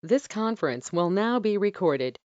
This conference will now be recorded.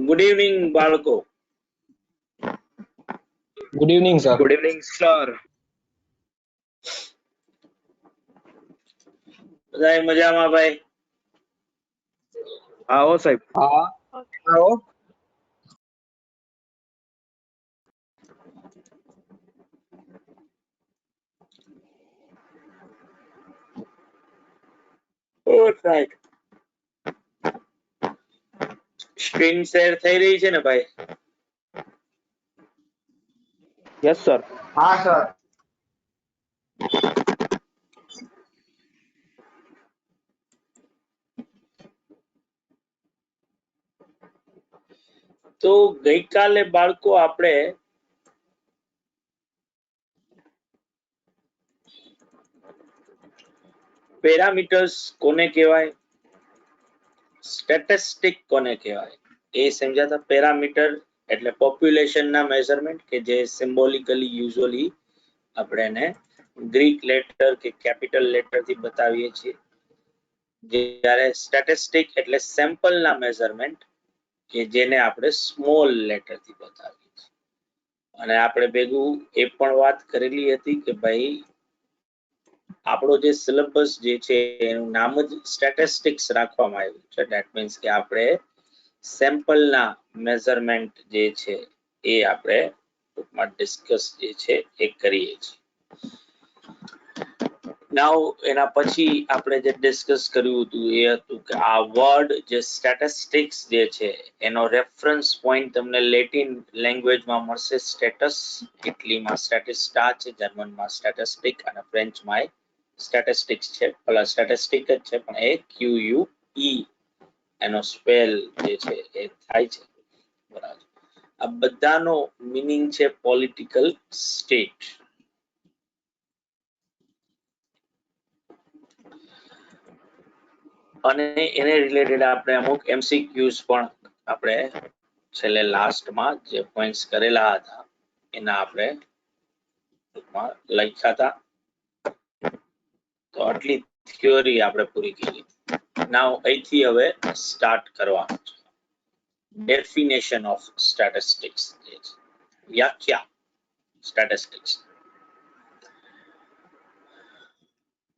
Good evening, બાળકો. Good evening, sir. Good evening, sir. બધાય મજામાં ભાઈ? આવો સાહેબ. હા, આવો. Alright. સ્ક્રીન શેર થઈ રહી છે ને ભાઈ? Yes, sir. हाँ सर। તો ગઈકાલે બાળકો આપણે પેરામીટર્સ કોને કહેવાય, સ્ટેટિસ્ટિક કોને કહેવાય એ સમજાતા. પેરામીટર એટલે પોપ્યુલેશન ના મેઝરમેન્ટ કે જે સિમ્બોલિકલી યુઝ્યુઅલી આપણે એને ગ્રીક લેટર કે કેપિટલ લેટર થી બતાવીએ છીએ. જ્યારે સ્ટેટિસ્ટિક એટલે સેમ્પલ ના મેઝરમેન્ટ કે જેને આપણે સ્મોલ લેટર થી બતાવીએ છીએ. અને આપણે ભેગું એ પણ વાત કરેલી હતી કે ભાઈ આપણો જે સિલેબસ જે છે એનું નામ જ સ્ટેટિસ્ટિક્સ રાખવામાં આવ્યું છે. ધેટ મીન્સ કે આપણે સેમ્પલ ના મેઝરમેન્ટ જે છે એ આપણે ટૂંકમાં ડિસ્કસ જે છે એ કરીએ છીએ. નાઉ એના પછી આપણે જે ડિસ્કસ કર્યું હતું એ હતું કે આ વર્ડ જે સ્ટેટિસ્ટિક્સ જે છે એનો રેફરન્સ પોઈન્ટ તમને લેટિન લેંગ્વેજમાં મળશે સ્ટેટસ, ઇટલીમાં સ્ટેટિસ્ટા છે, જર્મનમાં સ્ટેટિસ્ટિક અને ફ્રેન્ચમાં સ્ટેટિસ્ટિક્સ છે. પેલા સ્ટેટિસ્ટિક જ છે પણ એ QUE એનો સ્પેલ જે છે એ થાય છે. બરાબર. આ બધાનો મીનિંગ છે પોલિટિકલ સ્ટેટ. અને એને રિલેટેડ આપણે અમુક MCQs પણ આપણે છેલ્લે લાસ્ટમાં જે પોઈન્ટ્સ કરેલા હતા એના આપણે ટૂંકમાં લખ્યા હતા. તો આટલી થિયોરી આપણે પૂરી કરી. નાઉ અહીંથી હવે સ્ટાર્ટ કરવાનું છે. ડેફિનેશન ઓફ સ્ટેટિસ્ટિક્સ, વ્યાખ્યા સ્ટેટિસ્ટિક્સ.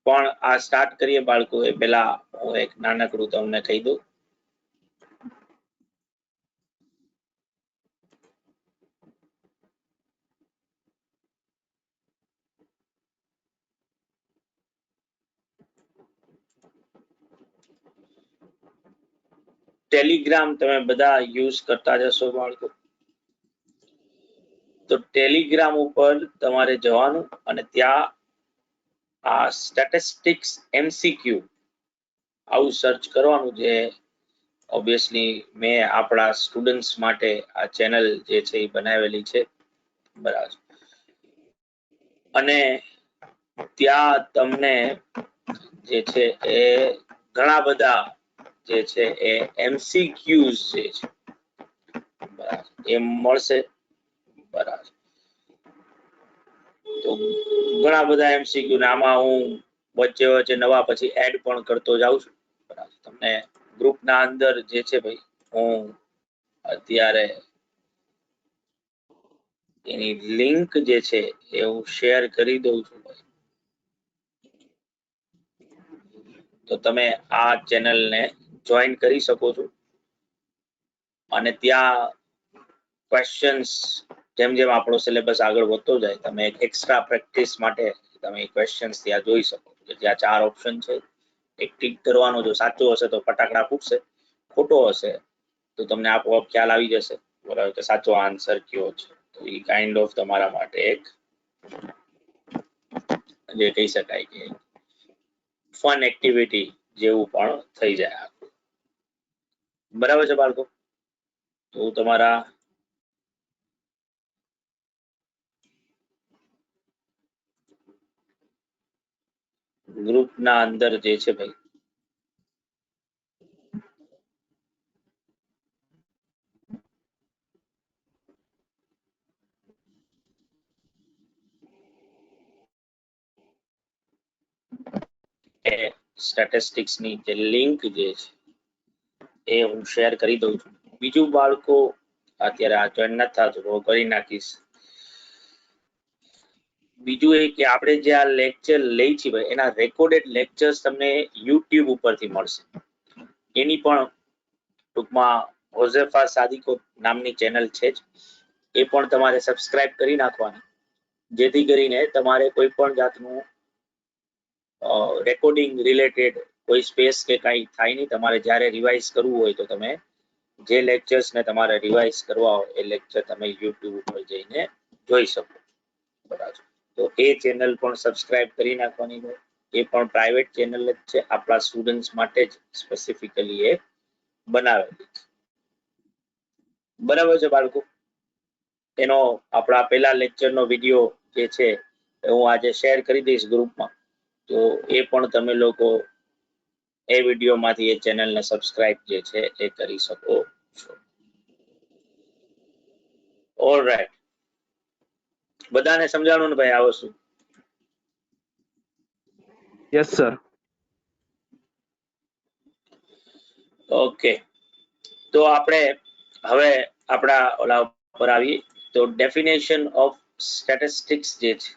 પણ આ સ્ટાર્ટ કરીએ બાળકો એ પહેલા હું એક નાનકડું તમને કહી દઉં. ટેલિગ્રામ તમે બધા યુઝ કરતા જશો બાળકો. તો ટેલિગ્રામ ઉપર તમારે જવાનું અને ત્યાં આ સ્ટેટિસ્ટિક્સ MCQ આવું સર્ચ કરવાનું. જે ઓબ્વિયસલી મેં આપણા સ્ટુડન્ટ્સ માટે આ ચેનલ જે છે એ બનાવેલી છે. બરાબર. અને ત્યાં તમને જે છે એ ઘણા બધા જે છે એ MCQs જે છે બરાબર એ મળશે. બરાબર. તો ઘણા બધા MCQ ને આમાં હું વચ્ચે વચ્ચે નવા પછી એડ પણ કરતો જાઉં છું. બરાબર. તમને ગ્રુપના અંદર જે છે ભાઈ હું અત્યારે એની લિંક જે છે એ હું શેર કરી દઉં છું. તો તમે આ ચેનલને જોઈન કરી શકો છો અને ત્યાં ક્વેશ્ચન્સ જેમ જેમ આપણો સિલેબસ આગળ વધતો જાય તમે એક એક્સ્ટ્રા પ્રેક્ટિસ માટે તમે ક્વેશ્ચન્સ ત્યાં જોઈ શકો છો. ત્યાં 4 ઓપ્શન છે. એક ટીક કરવાનો, જો સાચો હશે તો ફટાકડા ફૂટશે, ખોટો હશે તો તમને આપોઆપ ખ્યાલ આવી જશે બરાબર કે સાચો આન્સર કયો છે. તો એ કાઇન્ડ ઓફ તમારા માટે એક જે કહી શકાય કે ફન એક્ટિવિટી જેવું પણ થઈ જાય. બરાબર છે બાળકો. તો તમારા ગ્રુપના અંદર જે છે ભાઈ સ્ટેટિસ્ટિક્સ ની જે લિંક જે છે એ હું શેર કરી દઉં છું. બીજું બાળકો અત્યારે આ જોઈન નથી થતું તો કરી નાખીશ. બીજું એ કે આપણે જે આ લેક્ચર લઈ છીએ ભાઈ એના રેકોર્ડેડ લેક્ચર્સ તમને YouTube ઉપરથી મળશે. એની પણ ટૂંકમાં હોઝેફા સાદિકો નામની ચેનલ છે જ, એ પણ તમારે સબસ્ક્રાઇબ કરી નાખવાની જેથી કરીને તમારે કોઈ પણ જાતનું રેકોર્ડિંગ રિલેટેડ કોઈ સ્પેસ કે કાંઈ થાય નહીં. તમારે જ્યારે રિવાઇઝ કરવું હોય તો તમે જે લેક્ચર્સ ને તમારે રિવાઇઝ કરવા હોય એ લેક્ચર તમે YouTube ઉપર જઈને જોઈ શકો. બરાબર. તો એ ચેનલ પણ સબસ્ક્રાઇબ કરી નાખવાની હોય. એ પણ પ્રાઇવેટ ચેનલ જ છે, આપણા સ્ટુડન્ટ્સ માટે જ સ્પેસિફિકલી એ બનાવેલી છે. બરાબર છે બાળકો? એનો આપણા પહેલા લેક્ચરનો વિડીયો જે છે હું આજે શેર કરી દઈશ ગ્રુપમાં, તો એ પણ તમે લોકો એ વિડીયોમાંથી એ ચેનલને સબસ્ક્રાઇબ જે છે એ કરી શકો છો. ઓલરાઈટ, બધાને સમજાણું ને ભાઈ આ વસ્તુ? Yes, sir. ઓકે, તો આપણે હવે આપણા ઓલા પર આવીએ. તો ડેફિનેશન ઓફ સ્ટેટિસ્ટિક્સ જે છે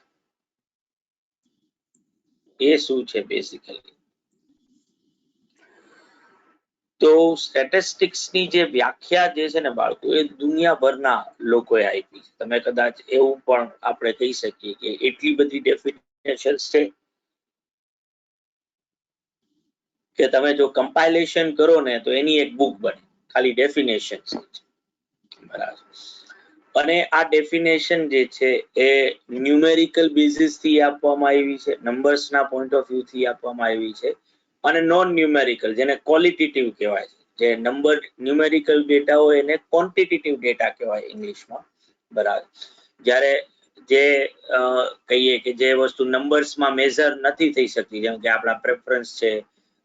એ શું છે બેઝિકલી? તો સ્ટેટિસ્ટિક્સ ની જે વ્યાખ્યા જે છે ને બાળકો, એ દુનિયાભરના લોકોએ આપી છે. તમે કદાચ એવું પણ આપણે કહી શકીએ કે એટલી બધી ડેફિનેશન્સ છે કે તમે જો કમ્પાઇલેશન કરો ને તો એની એક બુક બને ખાલી ડેફિનેશન. બરાબર. અને આ ડેફિનેશન જે છે એ ન્યુમેરિકલ બેઝિસ થી આપવામાં આવી છે, નંબર્સ ના પોઈન્ટ ઓફ વ્યૂ થી આપવામાં આવી છે, અને નોન ન્યુમેરિકલ જેને ક્વોલિટેટિવ કહેવાય છે. જે નંબર ન્યુમેરિકલ ડેટા હોય એને ક્વોન્ટિટેટિવ ડેટા કહેવાય ઇંગ્લિશમાં. બરાબર. જ્યારે જે કહીએ કે જે વસ્તુ નંબર્સમાં મેઝર નથી થઈ શકતી, જેમ કે આપણા પ્રેફરન્સ છે,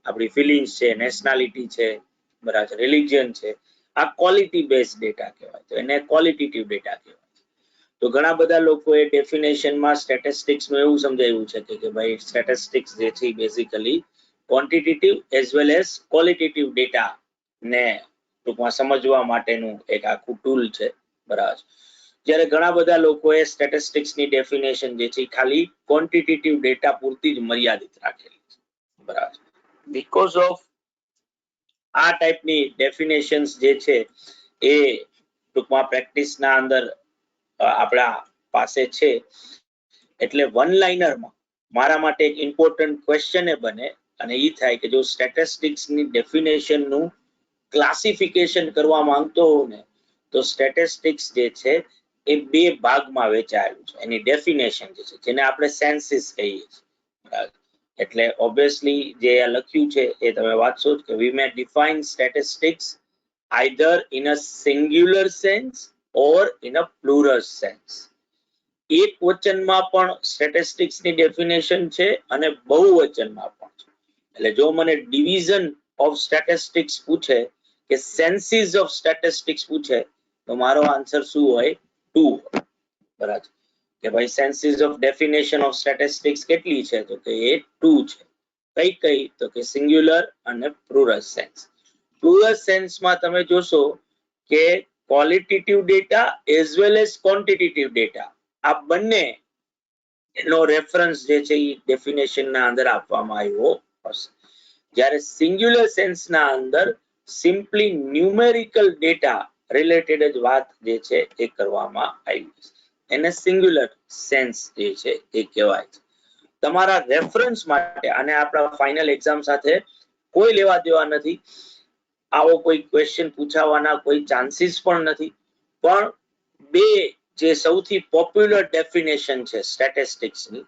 આપણી ફિલિંગ્સ છે, નેશનાલિટી છે, બરાબર, રિલિજન છે, આ ક્વોલિટી બેઝ ડેટા કહેવાય, તો એને ક્વોલિટેટિવ ડેટા કહેવાય. તો ઘણા બધા લોકોએ ડેફિનેશનમાં સ્ટેટિસ્ટિક્સ નું એવું સમજાવ્યું છે કે ભાઈ સ્ટેટિસ્ટિક્સ જે છે basically quantitative as well as qualitative data ને ટૂંકમાં સમજવા માટેનું એક આખું ટૂલ છે. બરાબર. જ્યારે ઘણા બધા લોકોએ સ્ટેટિસ્ટિક્સ ની ડેફિનેશન જે છે ખાલી ક્વોન્ટિટેટિવ ડેટા પૂરતી જ મર્યાદિત રાખેલી છે. બરાબર. બીકોઝ ઓફ આ ટાઈપની ડેફિનેશન્સ જે છે એ ટૂંકમાં પ્રેક્ટિસના અંદર આપણા પાસે છે, એટલે વન લાઇનરમાં મારા માટે એક ઇમ્પોર્ટન્ટ ક્વેશ્ચન એ બને, અને એ થાય કે જો સ્ટેટિસ્ટિક્સ ની ડેફિનેશન નું ક્લાસિફિકેશન કરવા માંગતો હોઉં ને તો સ્ટેટિસ્ટિક્સ જે છે એ બે ભાગમાં વહેંચાયેલું છે. એની ડેફિનેશન જે છે જેને આપણે સેન્સીસ કહીએ છીએ. એટલે ઓબ્વિયસલી જે લખ્યું છે એ તમે વાંચશો કે we may define statistics either in a singular sense or in a plural sense. એક વચનમાં પણ સ્ટેટિસ્ટિક્સ ની ડેફિનેશન છે અને બહુવચનમાં પણ છે. એટલે જો મને ડિવિઝન ઓફ સ્ટેટિસ્ટિક્સ પૂછે કે સેન્સીસ ઓફ સ્ટેટિસ્ટિક્સ પૂછે તો મારો આન્સર શું હોય? 2. બરાબર. કે ભાઈ senses of definition of statistics કેટલી છે? તો કે એ 2 છે. કઈ કઈ? તો કે સિંગ્યુલર અને પ્લુરલ સેન્સ. પ્લુરલ સેન્સમાં તમે જોશો કે qualitative data as well as quantitative data આ બંને એનો રેફરન્સ જે છે એ ડેફિનેશન ના અંદર આપવામાં આવ્યો હશે. જ્યારે સિંગ્યુલર સેન્સ ના અંદર સિમ્પલી ન્યુમેરિકલ ડેટા રિલેટેડ જ વાત જે છે એ કરવામાં આવી છે. એને સિંગ્યુલર સેન્સ જે છે એ કહેવાય છે. તમારા રેફરન્સ માટે અને આપણા ફાઇનલ એક્ઝામ સાથે કોઈ લેવા દેવા નથી, આવો કોઈ ક્વેશ્ચન પૂછાવાના કોઈ ચાન્સીસ પણ નથી. પણ બે જે સૌથી પોપ્યુલર ડેફિનેશન છે સ્ટેટિસ્ટિક્સ ની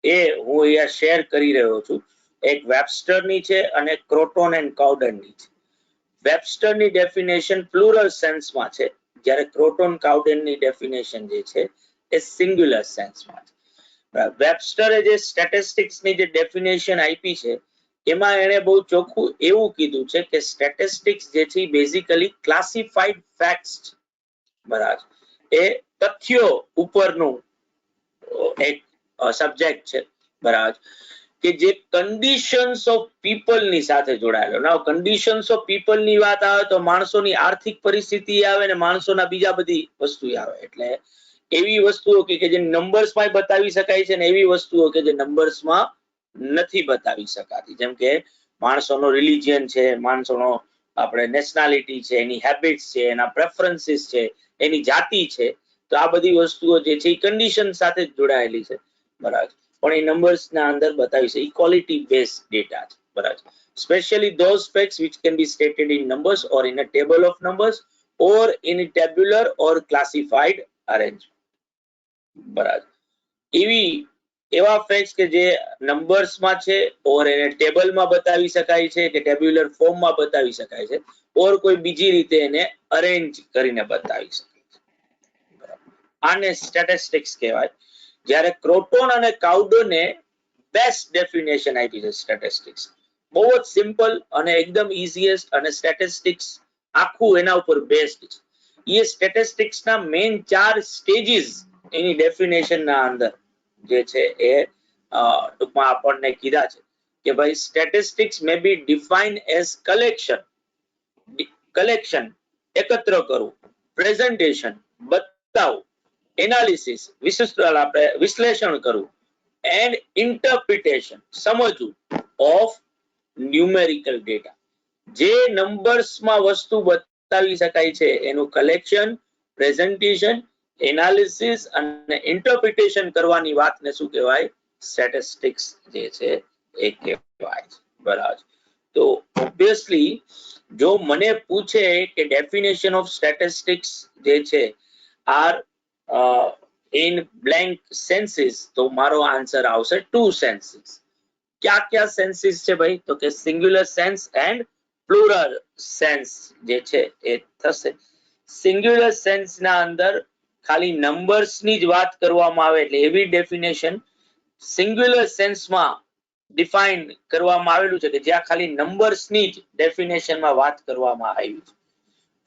એ હું અહીંયા શેર કરી રહ્યો છું. એક વેબસ્ટરની છે અને ક્રોટોન એન્ડ કાઉડનની છે. વેબસ્ટરની ડેફિનેશન પ્લુરલ સેન્સમાં છે, જ્યારે ક્રોટોન કાઉડનની ડેફિનેશન જે છે એ સિંગ્યુલર સેન્સમાં છે. વેબસ્ટરે જે સ્ટેટિસ્ટિક્સ ની જે ડેફિનેશન આપી છે એમાં એને બહુ ચોખ્ખું એવું કીધું છે કે સ્ટેટિસ્ટિક્સ જે છે બેઝિકલી ક્લાસિફાઈડ ફેક્ટ્સ, બરાબર, એ તથ્યો ઉપરનું એક સબ્જેક્ટ છે. બરાબર. કે જે કન્ડિશન્સ ઓફ પીપલ ની સાથે જોડાયેલો. નાઉ કન્ડિશન્સ ઓફ પીપલ ની વાત આવે તો માણસોની આર્થિક પરિસ્થિતિ આવે ને માણસોના બીજા બધી વસ્તુ આવે. એટલે એવી વસ્તુઓ કે જે નંબર્સમાં બતાવી શકાય છે ને એવી વસ્તુઓ કે જે નંબર્સમાં નથી બતાવી શકાતી. જેમ કે માણસોનો રિલિજિયન છે, માણસોનો આપણે નેશનાલિટી છે, એની હેબિટ્સ છે, એના પ્રેફરન્સીસ છે, એની જાતિ છે, તો આ બધી વસ્તુઓ જે છે એ કન્ડિશન સાથે જ જોડાયેલી છે. બરાબર. પણ એ નંબર્સ ના અંદર બતાવી છે. ઇક્વાલિટી બેઝડ ડેટા છે. બરાબર. Especially those facts which can be stated in numbers or in a table of numbers or in a tabular or classified arrangement. બરાબર. એવા ફેક્ટ્સ કે જે નંબર્સમાં છે ઓર એને ટેબલમાં બતાવી શકાય છે કે ટેબ્યુલર ફોર્મમાં બતાવી શકાય છે, ઓર કોઈ બીજી રીતે એને અરેન્જ કરીને બતાવી શકે છે. આને સ્ટેટિસ્ટિક્સ કહેવાય. જ્યારે ક્રોટોન અને કાઉડોને બેસ્ટ ડેફિનેશન આપી છે સ્ટેટિસ્ટિક્સ. બહુ જ સિમ્પલ અને એકદમ ઇઝીએસ્ટ, અને સ્ટેટિસ્ટિક્સ આખું એના ઉપર બેસ્ડ છે. એ સ્ટેટિસ્ટિક્સ ના મેઇન 4 સ્ટેજીસ એની ડેફિનેશન ના અંદર જે છે એ ટૂંકમાં આપણને કીધા છે કે ભાઈ સ્ટેટિસ્ટિક્સ મે બી ડિફાઇન્ડ એઝ કલેક્શન એકત્ર કરવું, પ્રેઝન્ટેશન બતાવવું, એનાલિસિસ વિશ્લેષણ કરવું, એન્ડ ઇન્ટરપ્રિટેશન સમજવું ઓફ ન્યુમેરિકલ ડેટા. જે નંબર્સ માં વસ્તુ બતાવી શકાય છે એનું કલેક્શન, પ્રેઝન્ટેશન, એનાલિસિસ અને ઇન્ટરપ્રિટેશન કરવાની વાતને શું કહેવાય? સ્ટેટિસ્ટિક્સ જે છે એ કહેવાય. બરાબર. તો ઓબ્વિયસલી જો મને પૂછે કે ડેફિનેશન ઓફ સ્ટેટિસ્ટિક્સ જે છે આર ઇન બ્લેન્ક સેન્સીસ, તો મારો આન્સર આવશે 2 સેન્સીસ. ક્યાં ક્યાં સેન્સીસ છે ભાઈ? તો કે singular sense and plural sense જે છે એ થશે. સિંગ્યુલર સેન્સ ના અંદર ખાલી નંબર્સ ની જ વાત કરવામાં આવે એટલે એવી ડેફિનેશન સિંગ્યુલર સેન્સમાં ડિફાઇન કરવામાં આવેલું છે કે જ્યાં ખાલી નંબર્સ ની જ ડેફિનેશનમાં વાત કરવામાં આવી છે.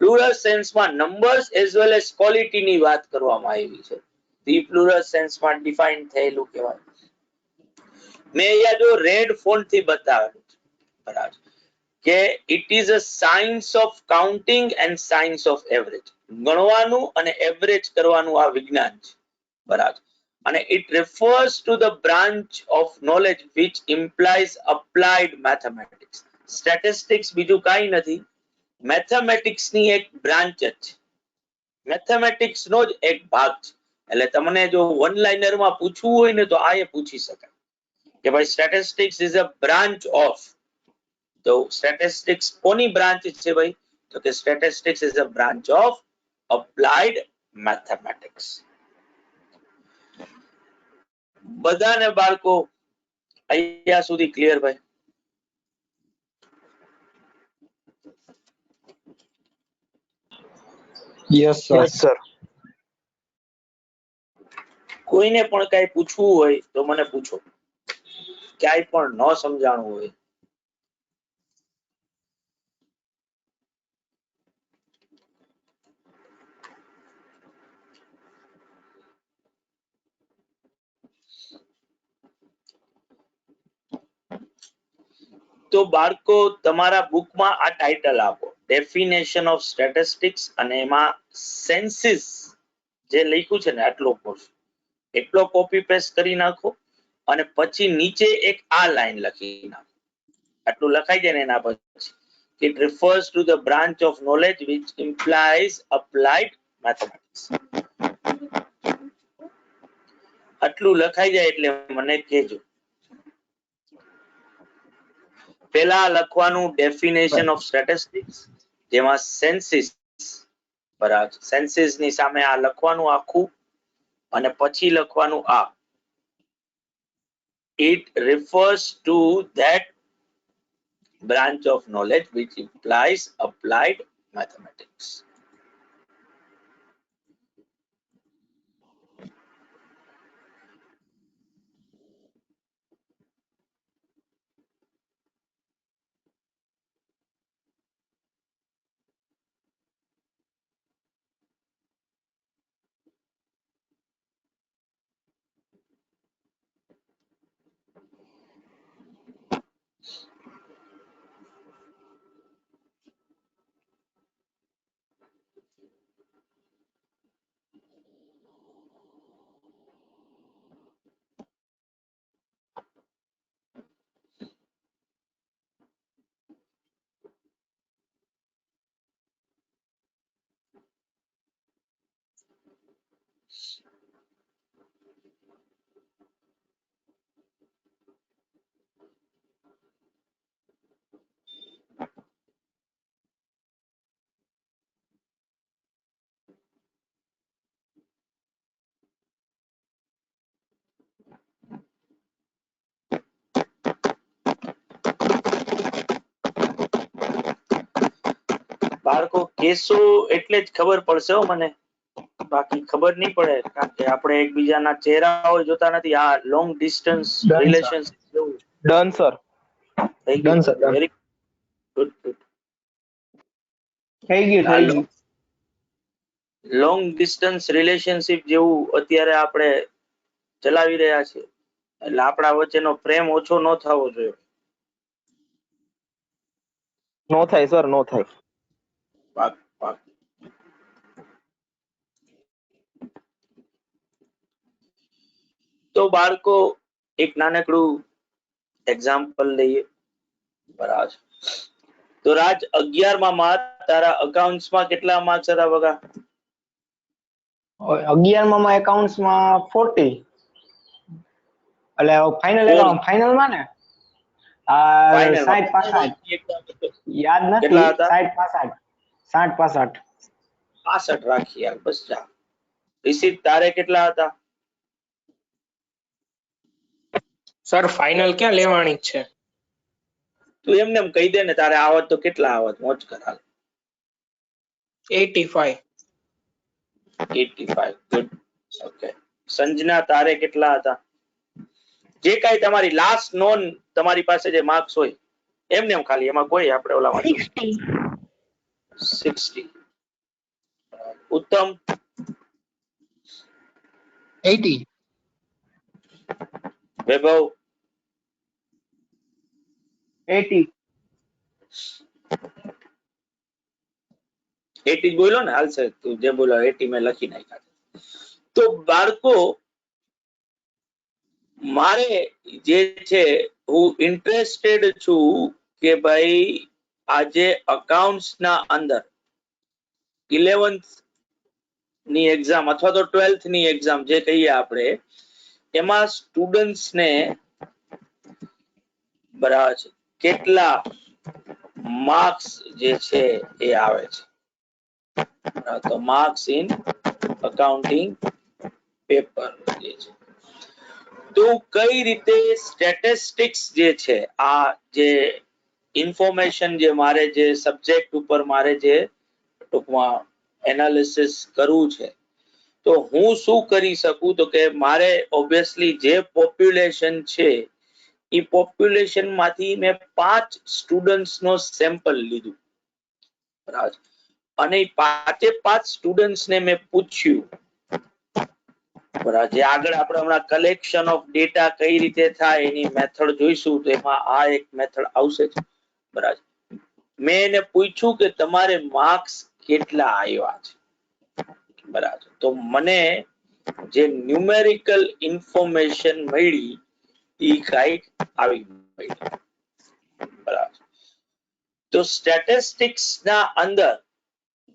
પ્લુરલ સેન્સમાં numbers as well as quality ની વાત કરવામાં આવી છે. ધી પ્લુરલ સેન્સમાં ડિફાઇન થયેલું કહેવાય. મેં અહીંયા જો રેડ ફોન્ટ થી બતાવેલું છે. બરાબર કે it is a science of counting and science of average. ગણવાનું અને એવરેજ કરવાનું આ વિજ્ઞાન છે. બરાબર. અને it refers to the branch of knowledge which implies applied mathematics. Statistics બીજું કાંઈ નથી, મેથેમેટિક્સ ની એક બ્રાન્ચ જ છે, મેથેમેટિક્સ નો જ એક ભાગ છે. એટલે તમને જો વન લાઇનર માં પૂછવું હોય ને તો આ એ પૂછી શકાય કે ભાઈ statistics is a branch of. તો સ્ટેટિસ્ટિક્સ કોની બ્રાન્ચ છે ભાઈ? તો કે statistics is a branch of applied mathematics. બધાને બાળકો અહીંયા સુધી ક્લિયર ભાઈ? Yes, sir. Yes, sir. કોઈને પણ કઈ પૂછવું હોય તો મને પૂછો, ક્યાંય પણ ન સમજાણું હોય. તો બાળકો તમારા બુકમાં આ ટાઇટલ આપો, ડેફિનેશન ઓફ સ્ટેટિસ્ટિક્સ, અને એમાં સેન્સીસ જે લખ્યું છે ને આટલો પોર્શન એટલો કોપી પેસ્ટ કરી નાખો, અને પછી નીચે એક આ લાઈન લખી નાખો. આટલું લખાઈ જાય ને એના પછી it refers to the branch of knowledge which implies applied mathematics. આટલું લખાઈ જાય એટલે મને કહેજો. પહેલા લખવાનું ડેફિનેશન ઓફ સ્ટેટિસ્ટિક્સ, જેમાં સેન્સીસ, બરાબર, સેન્સીસ ની સામે આ લખવાનું આખું, અને પછી લખવાનું આ it refers to that branch of knowledge which implies applied mathematics. બાળકો કેસો એટલે જ ખબર પડશે હો મને, બાકી ખબર નહીં પડે, કારણ કે આપણે એકબીજાના ચહેરાઓ જોતા નથી. આ લોંગ ડિસ્ટન્સ Done, રિલેશનશિપ જેવું ડન સર. થઈ Done, ગયું. sir, done. Very good good. થઈ ગયું. લોંગ ડિસ્ટન્સ રિલેશનશિપ જેવું અત્યારે આપણે ચલાવી રહ્યા છીએ, એટલે આપણા વચ્ચેનો પ્રેમ ઓછો ન થવો જોઈએ. નો થાય સર, નો થાય. પાક પાક. તો બાળકો એક નાનકડું એક્ઝામ્પલ લઈએ. બરાબર. તો રાજ 11મા માં તારા અકાઉન્ટ્સમાં કેટલા માર્ક્સ હતા બગા? 11મા એકાઉન્ટ્સમાં 40. એટલે ફાઇનલ ફાઇનલમાં ને Final માં 60-65 યાદ નથી. કેટલા હતા? 60-65 65 રાખી યાર, બસ જા. રિષિત તારે કેટલા હતા? સર ફાઇનલ ક્યાં લેવાની જ છે? તું એમને એમ કહી દે ને, તારે આવત તો કેટલા આવત? મોજ કર હાલ. 85. 85. ગુડ. ઓકે. સંજના તારે કેટલા હતા? જે કાઈ તમારી લાસ્ટ નોન તમારી પાસે જે માર્ક્સ હોય એમને એમ ખાલી, એમાં કોઈ આપણે ઓલામાં 60. ઉત્તમ 80. વૈભવ 80. 80 બોલો ને, હાલશે. તું જે બોલો 80 મેં લખી નાખ્યા. તો બાળકો મારે જે છે, હું ઇન્ટરેસ્ટેડ છું કે ભાઈ આજે અકાઉન્ટ્સ ના અંદર 11th ની એક્ઝામ અથવા તો 12th ની એક્ઝામ જે કહીએ આપણે, એમાં સ્ટુડન્ટ્સ ને બરાબર છે કેટલા માર્ક્સ જે છે એ આવે છે. તો માર્ક્સ ઇન અકાઉન્ટિંગ પેપર જે છે, તો કઈ રીતે સ્ટેટિસ્ટિક્સ જે છે, આ જે ઇન્ફોર્મેશન જે મારે જે સબ્જેક્ટ ઉપર મારે જે ટૂંકમાં એનાલિસિસ કરવું છે, તો હું શું કરી શકું? તો કે મારે ઓબ્વિયસલી જે પોપ્યુલેશન છે એ પોપ્યુલેશન માંથી મેં 5 સ્ટુડન્ટ્સ નો સેમ્પલ લીધું, બરાબર, અને 5 સ્ટુડન્ટ્સ ને મેં પૂછ્યું, બરાબર. જે આગળ આપણે હમણાં કલેક્શન ઓફ ડેટા કઈ રીતે થાય એની મેથડ જોઈશું, તો એમાં આ એક મેથડ આવશે જ, બરાબર. મેં એને પૂછ્યું કે તમારે માર્ક્સ કેટલા આવ્યા છે, બરાબર. તો મને જે ન્યુમેરિકલ ઇન્ફોર્મેશન મળી એ કઈક આવી મળી, બરાબર. તો સ્ટેટિસ્ટિક્સ ના અંદર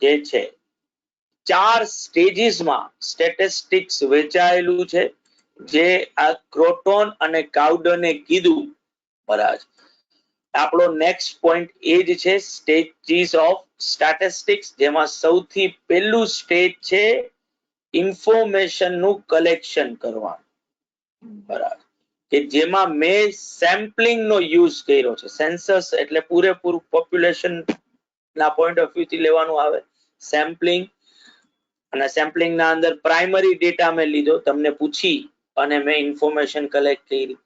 જે છે 4 સ્ટેજીસમાં સ્ટેટિસ્ટિક્સ વહેંચાયેલું છે, જે આ ક્રોટોન અને કાઉડને કીધું, બરાબર. આપણો નેક્સ્ટ પોઈન્ટ એ જ છે સ્ટેજીસ ઓફ સ્ટેટિસ્ટિક્સ, જેમાં સૌથી પહેલું સ્ટેજ છે ઇન્ફોર્મેશન નું કલેક્શન કરવાનું, બરાબર, કે જેમાં મેં સેમ્પલિંગ નો યુઝ કર્યો છે. સેન્સસ એટલે પૂરેપૂરું પોપ્યુલેશન ના પોઈન્ટ ઓફ વ્યૂ થી લેવાનું આવે સેમ્પલિંગ, અને સેમ્પલિંગ ના અંદર પ્રાઇમરી ડેટા મેં લીધો, તમને પૂછી અને મેં ઇન્ફોર્મેશન કલેક્ટ કરી,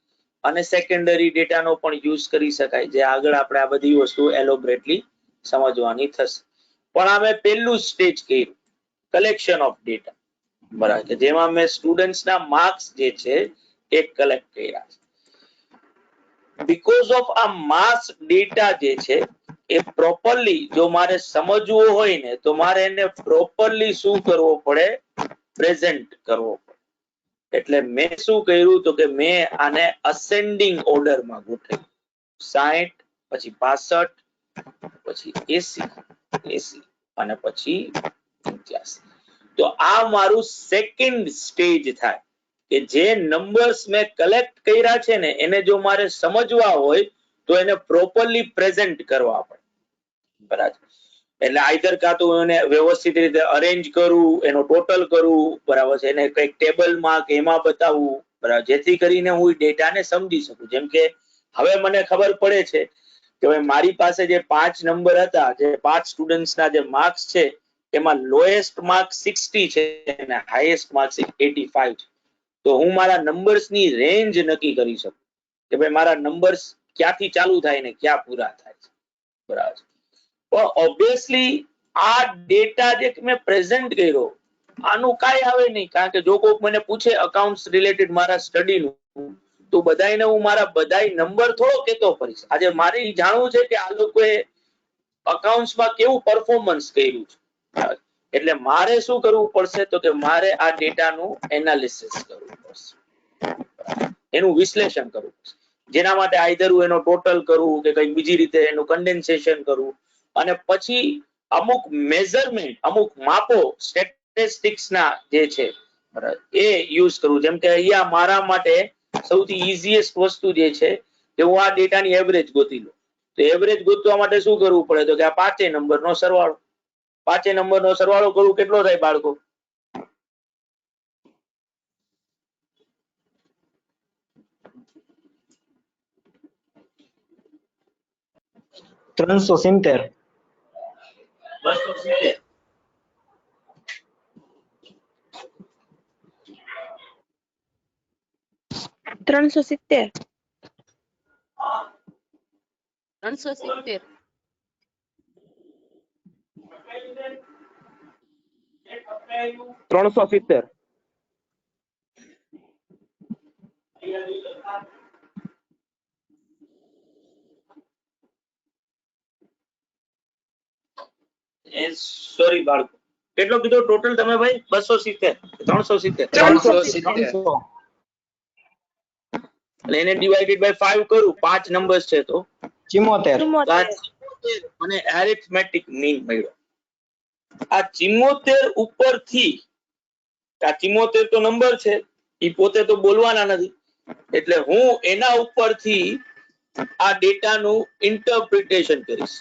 અને સેકન્ડરી ડેટાનો પણ યુઝ કરી શકાય, જે આગળ આપણે આ બધી વસ્તુ એલોબરેટલી સમજવાની થશે. પણ આ મેં પહેલું સ્ટેજ કર્યું કલેક્શન ઓફ ડેટા, બરાબર, કે જેમાં મેં સ્ટુડન્ટ્સ ના માર્ક્સ જે છે એ કલેક્ટ કર્યા છે. બીકોઝ ઓફ આ માસ ડેટા જે છે એ પ્રોપરલી જો મારે સમજવું હોય ને, તો મારે એને પ્રોપરલી શું કરવો પડે? પ્રેઝન્ટ કરવો પડે. એટલે મેં શું કર્યું? તો કે મેં આને અસેન્ડિંગ ઓર્ડરમાં ગોઠવ્યું. 60, પછી 65, પછી 80 અને પછી 85. તો આ મારું સેકન્ડ સ્ટેજ થાય, કે જે નંબર્સ મેં કલેક્ટ કર્યા છે ને એને જો મારે સમજવા હોય તો એને પ્રોપરલી પ્રેઝન્ટ કરવા પડે, બરાબર. એટલે આઈધર કાં તો એને વ્યવસ્થિત રીતે અરેન્જ કરું, એનો ટોટલ કરું, બરાબર છે, એને કઈક ટેબલમાં કે એમાં બતાવવું, બરાબર, જેથી કરીને હું ડેટાને સમજી શકું. જેમ કે હવે મને ખબર પડે છે કે ભાઈ મારી પાસે જે 5 નંબર હતા, જે 5 સ્ટુડન્ટ્સ ના જે માર્ક્સ છે એમાં લોએસ્ટ માર્ક 60 છે અને હાઈએસ્ટ માર્ક્સ 85 છે. તો હું મારા નંબર્સ ની રેન્જ નક્કી કરી શકું કે ભાઈ મારા નંબર્સ ક્યાંથી ચાલુ થાય ને ક્યાં પૂરા થાય છે. બરાબર. પણ ઓબ્વિયસલી આ ડેટા જે મેં પ્રેઝન્ટ કર્યો આનું કાંઈ આવે નહીં, કારણ કે જો કોઈ મને પૂછે અકાઉન્ટ્સ રિલેટેડ મારા સ્ટડીનું તો બધાયને હું મારા બધાય નંબર થોડો કેતો ફરીશ. આજે મારે જાણવું છે કે આ લોકોએ અકાઉન્ટ્સમાં કેવું પરફોર્મન્સ કર્યું છે. એટલે મારે શું કરવું પડશે તો કે મારે આ ડેટાનું એનાલિસિસ કરવું પડશે, એનું વિશ્લેષણ કરવું પડશે. જેના માટે આઈધર હું એનો ટોટલ કરું કે કઈ બીજી રીતે એનું કન્ડેન્સેશન કરું અને પછી અમુક મેઝરમેન્ટ, અમુક માપો સ્ટેટિસ્ટિક્સ ના જે છે એ યુઝ કરું. જેમ કે અહીંયા મારા માટે સૌથી ઈઝીએસ્ટ વસ્તુ જે છે કે હું આ ડેટાની એવરેજ ગોતી લઉં. તો એવરેજ ગોતવા માટે શું કરવું પડે તો કે આ 5 નંબરનો સરવાળો, 5 નંબરનો સરવાળો કરું કેટલો થાય બાળકો? ત્રણસો 370. 270. ત્રણસો 70. 370. ત્રણસો 70. સોરી બાળકો, કેટલો કીધો ટોટલ તમે ભાઈ? 270, 370? 300. એટલે એને ડિવાઇડેડ બાય 5 કરું, 5 નંબર્સ છે તો 74. અને એરિથમેટિક મીન મળ્યો. આ 74 ઉપરથી, આ 74 તો નંબર છે, એ પોતે તો બોલવાના નથી, એટલે હું એના ઉપરથી આ ડેટાનું ઇન્ટરપ્રિટેશન કરીશ.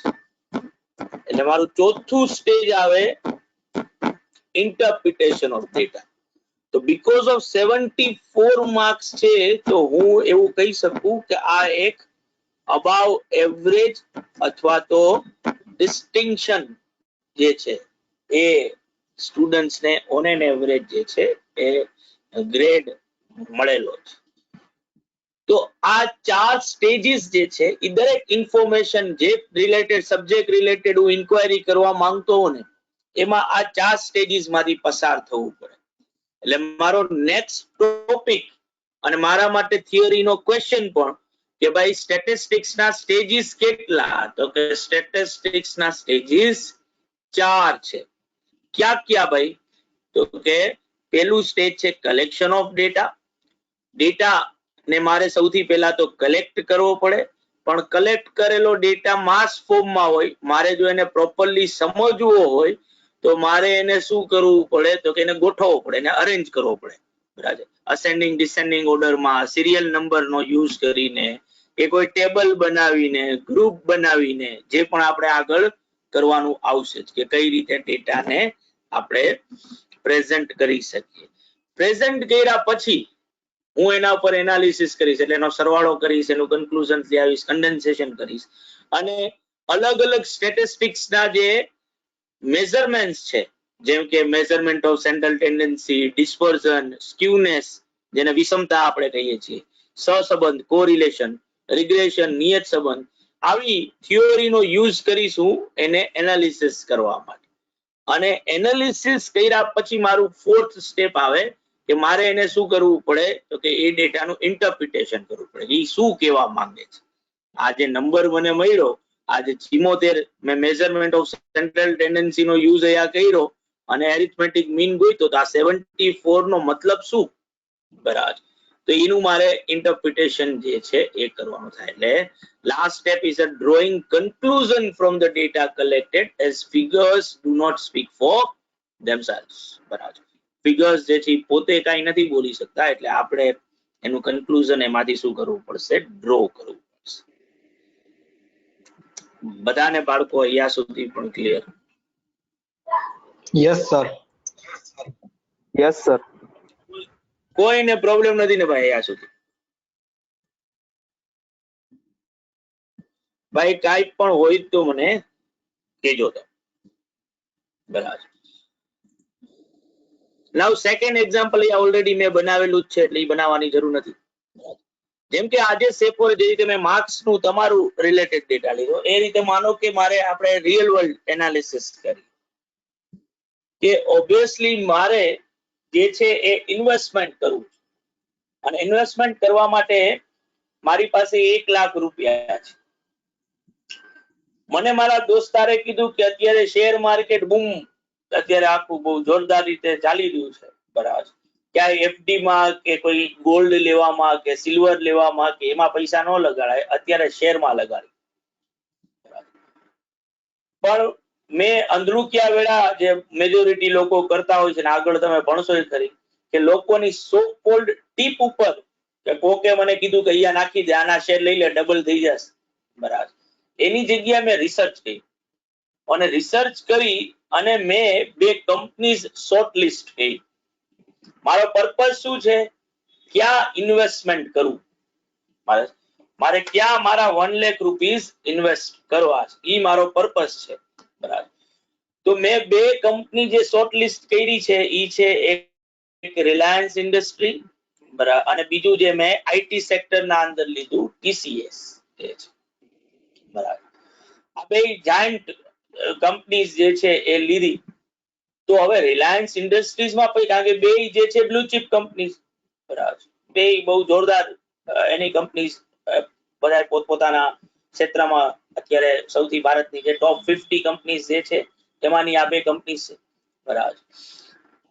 એટલે મારું ચોથું સ્ટેજ આવે ઇન્ટરપ્રિટેશન ઓફ ડેટા. તો બીકોઝ ઓફ 74 માર્ક્સ છે તો હું એવું કહી શકું કે આ એક અબાવ એવરેજ અથવા તો ડિસ્ટિંક્શન જે છે એ સ્ટુડન્ટ્સ ને ઓન એન એવરેજ જે છે એ ગ્રેડ મળેલો છે. તો આ 4 સ્ટેજીસ જે છે એ દરેક ઇન્ફોર્મેશન જે રિલેટેડ સબ્જેક્ટ રિલેટેડ હું ઇન્ક્વાયરી કરવા માંગતો હોઉં ને એમાં આ 4 સ્ટેજીસ માંથી પસાર થવું પડે. એટલે મારો નેક્સ્ટ ટોપિક અને મારા માટે થિયરીનો ક્વેશ્ચન પણ કે ભાઈ સ્ટેટિસ્ટિક્સ ના સ્ટેજીસ કેટલા? તો કે સ્ટેટિસ્ટિક્સ ના સ્ટેજીસ 4 છે. ક્યાં ક્યાં ભાઈ? તો કે પહેલું સ્ટેજ છે કલેક્શન ઓફ ડેટા. ડેટા ને મારે સૌથી પહેલા તો કલેક્ટ કરવો પડે, પણ કલેક્ટ કરેલો ડેટા માસ ફોર્મમાં હોય, મારે જો એને પ્રોપરલી સમજવો હોય તો મારે એને શું કરવું પડે તો કે એને ગોઠવવો પડે, એને અરેન્જ કરવો પડે. બરાબર, અસેન્ડિંગ ડિસેન્ડિંગ ઓર્ડરમાં સિરિયલ નંબરનો યુઝ કરીને કે કોઈ ટેબલ બનાવીને, ગ્રુપ બનાવીને જે પણ આપણે આગળ કરવાનું આવશે કે કઈ રીતે ડેટાને આપણે પ્રેઝન્ટ કરી શકીએ. પ્રેઝન્ટ કર્યા પછી હું એના ઉપર એનાલિસિસ કરીશ, એટલે એનો સરવાળો કરીશ, એનું કન્ક્લુઝન લઈ આવીશ, કન્ડેન્સેશન કરીશ અને અલગ અલગ સ્ટેટિસ્ટિક્સ ના જે મેઝરમેન્ટ્સ છે જેમ કે મેઝરમેન્ટ ઓફ સેન્ટ્રલ ટેન્ડન્સી, ડિસ્પર્ઝન, સ્ક્યુનેસ જેને વિષમતા આપણે કહીએ છીએ, સહસંબંધ, કોરિલેશન, રિગ્રેશન, નિયત સંબંધ, આવી થિયોરીનો યુઝ કરીશું એને એનાલિસિસ કરવા માટે. અને એનાલિસિસ કર્યા પછી મારું 4th સ્ટેપ આવે કે મારે એને શું કરવું પડે તો કે એ ડેટાનું ઇન્ટરપ્રિટેશન કરવું પડે. એ શું કહેવા માંગે છે? આ જે નંબર મને મળ્યો, આ જે 74 મેં મેઝરમેન્ટ ઓફ સેન્ટ્રલ ટેન્ડન્સી નો યુઝ અહીંયા કર્યો અને એરિથમેટિક મીન ગોઈતો, તો આ 74 નો મતલબ શું? બરાબર, તો એનું મારે ઇન્ટરપ્રિટેશન જે છે એ કરવાનું થાય. એટલે last step is a drawing conclusion from the data collected as figures do not speak for themselves. બરાબર, ફિગર્સ જે છે પોતે કાંઈ નથી બોલી શકતા, એટલે આપણે એનું કન્ક્લુઝન એમાંથી શું કરવું પડશે? ડ્રો કરવું પડશે. બધાને બાળકો અહીંયા સુધી પણ clear? Yes sir. Yes sir. કોઈને પ્રોબ્લેમ નથી ને ભાઈ અહીંયા સુધી? ભાઈ કાંઈ પણ હોય તો મને કહેજો તો બરાબર. નાઉ સેકન્ડ એક્ઝામ્પલ એ ઓલરેડી મેં બનાવેલું જ છે એટલે એ બનાવવાની જરૂર નથી. જેમ કે આજે સેફોર જે રીતે મેં માર્ક્સ નું તમારું રિલેટેડ ડેટા લીધો એ રીતે માનો કે મારે આપણે રિયલ વર્લ્ડ એનાલિસિસ કરી કે ઓબ્વિયસલી મારે જે છે એ ઇન્વેસ્ટમેન્ટ કરવું છે અને ઇન્વેસ્ટમેન્ટ કરવા માટે મારી પાસે 1 લાખ રૂપિયા છે. મને મારા દોસ્તારે કીધું કે અત્યારે શેર માર્કેટ બૂમ અત્યારે આખું બહુ જોરદાર રીતે ચાલી રહ્યું છે બરાબર. ક્યાંય એફડી માં કે કોઈ ગોલ્ડ લેવામાં કે સિલ્વર લેવામાં કે એમાં પૈસા ન લગાડાય, અત્યારે શેરમાં લગાડી. પણ મેં અંધળુકિયા વેળા જે મેજોરિટી લોકો કરતા હોય છે ને આગળ તમે ભણશો એ ખરી કે લોકોની સો કોલ્ડ ટીપ ઉપર કે કોકે મને કીધું કે અહીંયા નાખી દે, આના શેર લઈ લે, ડબલ થઈ જશે બરાબર. એની જગ્યાએ મેં રિસર્ચ કરી અને રિસર્ચ કરી અને મેં 2 કંપનીઝ શોર્ટ લિસ્ટ કરી. મારો પર્પઝ શું છે? ક્યાં ઇન્વેસ્ટમેન્ટ કરવું, મારે ક્યાં મારા 1 લાખ રૂપીસ ઇન્વેસ્ટ કરવા છે, ઈ મારો પર્પઝ છે બરાબર. તો મેં 2 કંપની જે શોર્ટ લિસ્ટ કરી છે ઈ છે એક રિલાયન્સ ઇન્ડસ્ટ્રી બરાબર અને બીજું જે મેં આઈટી સેક્ટર ના અંદર લીધું TCS છે બરાબર. આ 2 જાયન્ટ કંપનીઝ જે છે એ લીધી. તો હવે રિલાયન્સ ઇન્ડસ્ટ્રીઝમાં પછી કારણ કે 2 જે છે બ્લુ ચિપ કંપની બરાબર, 2 બહુ જોરદાર એની કંપની બધા પોતપોતાના ક્ષેત્રમાં અત્યારે સૌથી ભારતની જે ટોપ 50 કંપની જે છે એમાંની આ 2 કંપની છે બરાબર.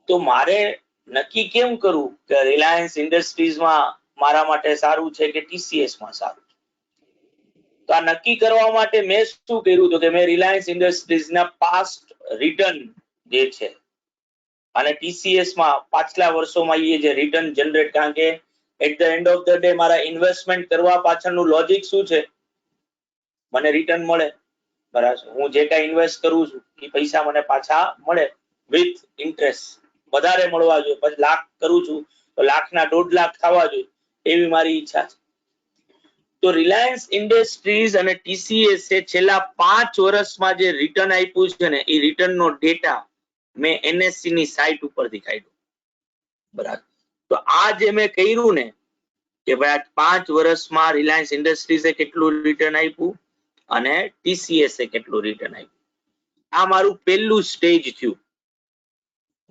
તો મારે નક્કી કેમ કરવું કે રિલાયન્સ ઇન્ડસ્ટ્રીઝમાં મારા માટે સારું છે કે TCS માં સારું? તો આ નક્કી કરવા માટે મેં શું કર્યું તો કે મેં રિલાયન્સ ઇન્ડસ્ટ્રીઝના પાસ્ટ રિટર્ન જે છે અને TCS માં પાછલા વર્ષોમાં એ જે રિટર્ન જનરેટ, કારણ કે at the end of the day મારા ઇન્વેસ્ટમેન્ટ કરવા પાછળનું લોજિક શું છે? મને રિટર્ન મળે બરાબર. હું જે કાંઈ ઇન્વેસ્ટ કરું છું એ પૈસા મને પાછા મળે વિથ ઇન્ટરેસ્ટ, વધારે મળવા જોઈએ. પછી લાખ કરું છું તો લાખના 1.5 લાખ થવા જોઈએ એવી મારી ઈચ્છા છે. તો રિલાયન્સ ઇન્ડસ્ટ્રીઝ અને TCS એ છેલ્લા 5 વર્ષમાં જે રિટર્ન આપ્યું છે ને એ રિટર્નનો ડેટા મેં NSE ની સાઇટ ઉપરથી કાઢ્યો બરાબર. તો આ જે મેં કર્યું ને કે ભાઈ 5 વર્ષમાં રિલાયન્સ ઇન્ડસ્ટ્રીઝે કેટલું રિટર્ન આપ્યું અને TCS એ કેટલું રિટર્ન આપ્યું, આ મારું પહેલું સ્ટેજ થયું.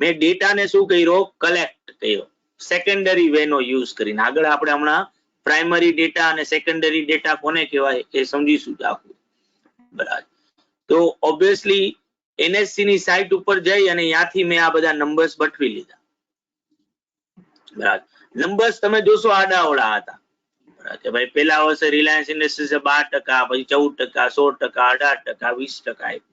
મેં ડેટાને શું કર્યો? કલેક્ટ કર્યો સેકન્ડરી વે નો યુઝ કરીને. આગળ આપણે હમણાં પ્રાઇમરી ડેટા અને સેકન્ડરી ડેટા કોને કહેવાય એ સમજીશું આખું બરાબર. તો ઓબ્વિયસલી NSE ની સાઇટ ઉપર જઈ અને ત્યાંથી મેં આ બધા નંબર્સ બટવી લીધા બરાબર. નંબર્સ તમે જોશો આડાઅવળા હતા બરાબર કે ભાઈ પેલા વર્ષે રિલાયન્સ ઇન્ડસ્ટ્રીઝે 12%, પછી 14%, 16%, 18%, 20% આપ્યું.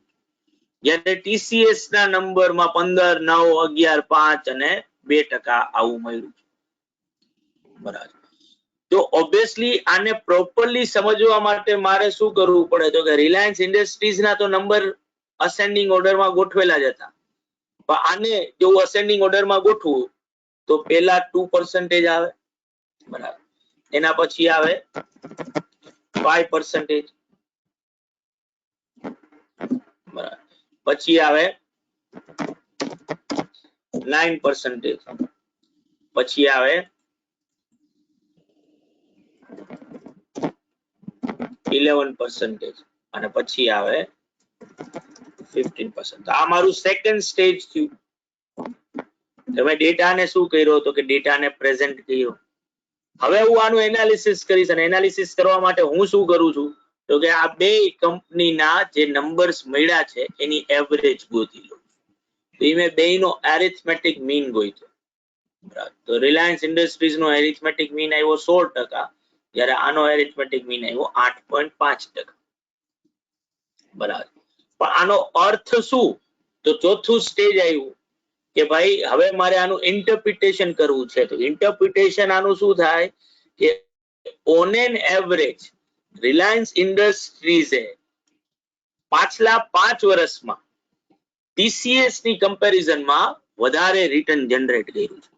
જ્યારે TCS ના નંબરમાં 15, 9, 11, 5 અને 2% આવું મળ્યું બરાબર. તો ઓબ્વિયસલી આને પ્રોપરલી સમજવા માટે મારે શું કરવું પડે તો કે રિલાયન્સ ઇન્ડસ્ટ્રીઝ ના તો નંબર અસેન્ડિંગ ઓર્ડરમાં ગોઠવેલા જ હતા, પણ આને જો અસેન્ડિંગ ઓર્ડરમાં ગોઠવું તો પહેલા 2% આવે બરાબર, એના પછી આવે 5% બરાબર, પછી આવે 9%, પછી આવે 11% અને પછી આવે 15%. આ મારું સેકન્ડ સ્ટેજ થયું. તમે ડેટાને શું કર્યો તો કે ડેટાને પ્રેઝન્ટ કર્યો. હવે હું આનું એનાલિસિસ કરીશ અને એનાલિસિસ કરવા માટે હું શું કરું છું તો કે આ 2 કંપનીના જે નંબર્સ મળ્યા છે એની એવરેજ ગોતી લઉં. તો એ મેં 2 નો એરિથમેટિક મીન ગોત્યો બરાબર. તો રિલાયન્સ ઇન્ડસ્ટ્રીઝ નો એરિથમેટિક મીન આવ્યો 16%, જ્યારે આનો એરિથમેટિક મીન આવ્યો 8.5% બરાબર. પણ આનો અર્થ શું? તો ચોથું સ્ટેજ આવ્યું કે ભાઈ હવે મારે આનું ઇન્ટરપ્રિટેશન કરવું છે. તો ઇન્ટરપ્રિટેશન આનું શું થાય કે ઓન એન એવરેજ રિલાયન્સ ઇન્ડસ્ટ્રીઝે પાછલા 5 વર્ષમાં TCS ની કમ્પેરિઝનમાં વધારે રિટર્ન જનરેટ કર્યું છે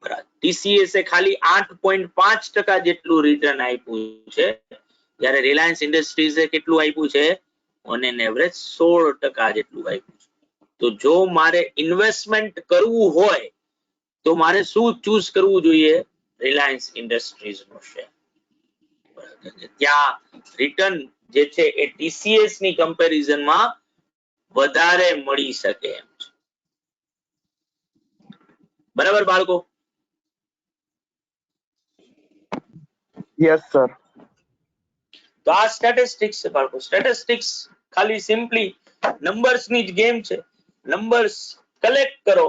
બરાબર. TCS એ ખાલી 8.5% જેટલું રિટર્ન આપ્યું છે, જ્યારે રિલાયન્સ ઇન્ડસ્ટ્રીઝે કેટલું આપ્યું છે ઓન એન એવરેજ 16% જેટલું આપ્યું છે. તો જો મારે ઇન્વેસ્ટમેન્ટ કરવું હોય તો મારે શું ચૂઝ કરવું જોઈએ? રિલાયન્સ ઇન્ડસ્ટ્રીઝ નો શેર. ત્યાં રિટર્ન જે છે એ TCS ની કમ્પેરિઝન માં વધારે મળી શકે એમ છે. બરાબર બાળકો? Yes, sir. તો આ સ્ટેટિસ્ટિક્સ છે બાળકો. સ્ટેટિસ્ટિક્સ ખાલી સિમ્પલી નંબર્સ ની જ ગેમ છે. નંબર્સ કલેક્ટ કરો,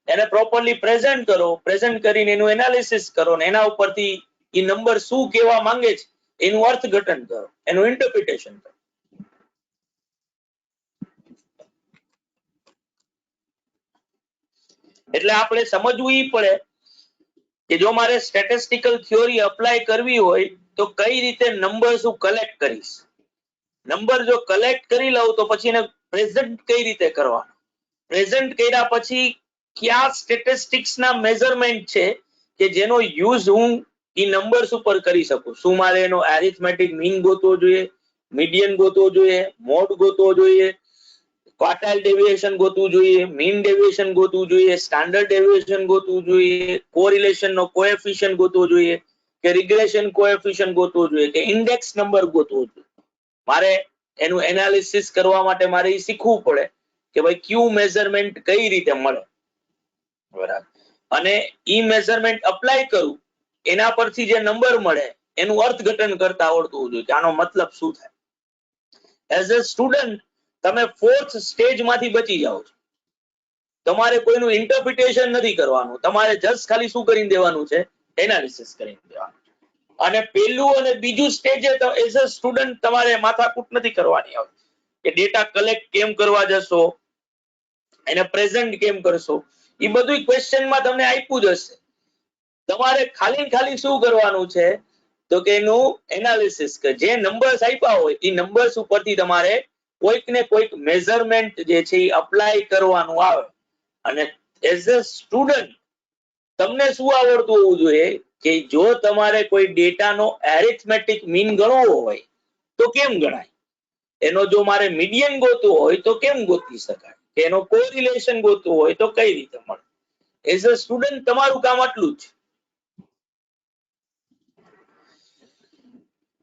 એને પ્રોપરલી પ્રેઝન્ટ કરો, પ્રેઝન્ટ કરીને એનું એનાલિસિસ કરો ને એના ઉપરથી એ નંબર શું કહેવા માંગે છે એનું અર્થઘટન કરો, એનું ઇન્ટરપ્રિટેશન કરો. એટલે આપણે સમજવું ઈ પડે કે જો મારે સ્ટેટિસ્ટિકલ થિયોરી અપ્લાય કરવી હોય તો કઈ રીતે નંબર્સ હું કલેક્ટ કરીશ. નંબર જો કલેક્ટ કરી લઉં તો પછી એને પ્રેઝન્ટ કઈ રીતે કરવા, પ્રેઝન્ટ કર્યા પછી કયા સ્ટેટિસ્ટિક્સ ના મેઝરમેન્ટ છે કે જેનો યુઝ હું ઈ નંબર્સ ઉપર કરી શકું. શું મારે એનો એરિથમેટિક મીન ગોતવો જોઈએ, મીડિયન ગોતવો જોઈએ, મોડ ગોતવો જોઈએ, ક્વાર્ટાઇલ ડેવિએશન ગોતવું જોઈએ, મીન ડેવિએશન ગોતવું જોઈએ, સ્ટાન્ડર્ડ ડેવિએશન ગોતવું જોઈએ, કોરિલેશન નો કોએફિશિયન્ટ ગોતવો જોઈએ કે રિગ્રેશન કોએફિશિયન્ટ ગોતવો જોઈએ કે ઇન્ડેક્સ નંબર ગોતવો જોઈએ. મારે એનું એનાલિસિસ કરવા માટે મારે ઈ શીખવું પડે કે ભાઈ ક્યુ મેઝરમેન્ટ કઈ રીતે મળે. બરાબર. અને ઈ મેઝરમેન્ટ અપ્લાય કરું એના પરથી જે નંબર મળે એનું અર્થઘટન કરતા આવડતું જોઈએ કે આનો મતલબ શું થાય. એઝ અ સ્ટુડન્ટ તમે ફોર્થ સ્ટેજ માંથી બચી જાઓ છો. તમારે કોઈનું ઇન્ટરપ્રિટેશન નથી કરવાનું, તમારે જસ્ટ ખાલી શું કરી દેવાનું છે? એનાલિસિસ કરી દેવાનું. અને પહેલું અને બીજું સ્ટેજે એઝ અ સ્ટુડન્ટ તમારે માથાકૂટ નથી કરવાની આવતી કે ડેટા કલેક્ટ કેમ કરવા જશો, એને પ્રેઝન્ટ કેમ કરશો. એ બધું ક્વેશ્ચનમાં તમને આપ્યું જ હશે. તમારે ખાલી શું કરવાનું છે તો કે એનું એનાલિસિસ કે જે નંબર્સ આપ્યા હોય એ નંબર્સ ઉપરથી તમારે કોઈક ને કોઈક મેઝરમેન્ટ જે છે એ અપ્લાય કરવાનું આવે. અને એઝ અ સ્ટુડન્ટ તમને શું આવડતું હોવું જોઈએ કે જો તમારે કોઈ ડેટાનો એરિથમેટિક મીન ગણવો હોય તો કેમ ગણાય, એનો જો મારે મીડિયન ગોતવો હોય તો કેમ ગોતી શકાય, એનો કોરિલેશન ગોતવો હોય તો કઈ રીતે મળે. એઝ અ સ્ટુડન્ટ તમારું કામ આટલું જ.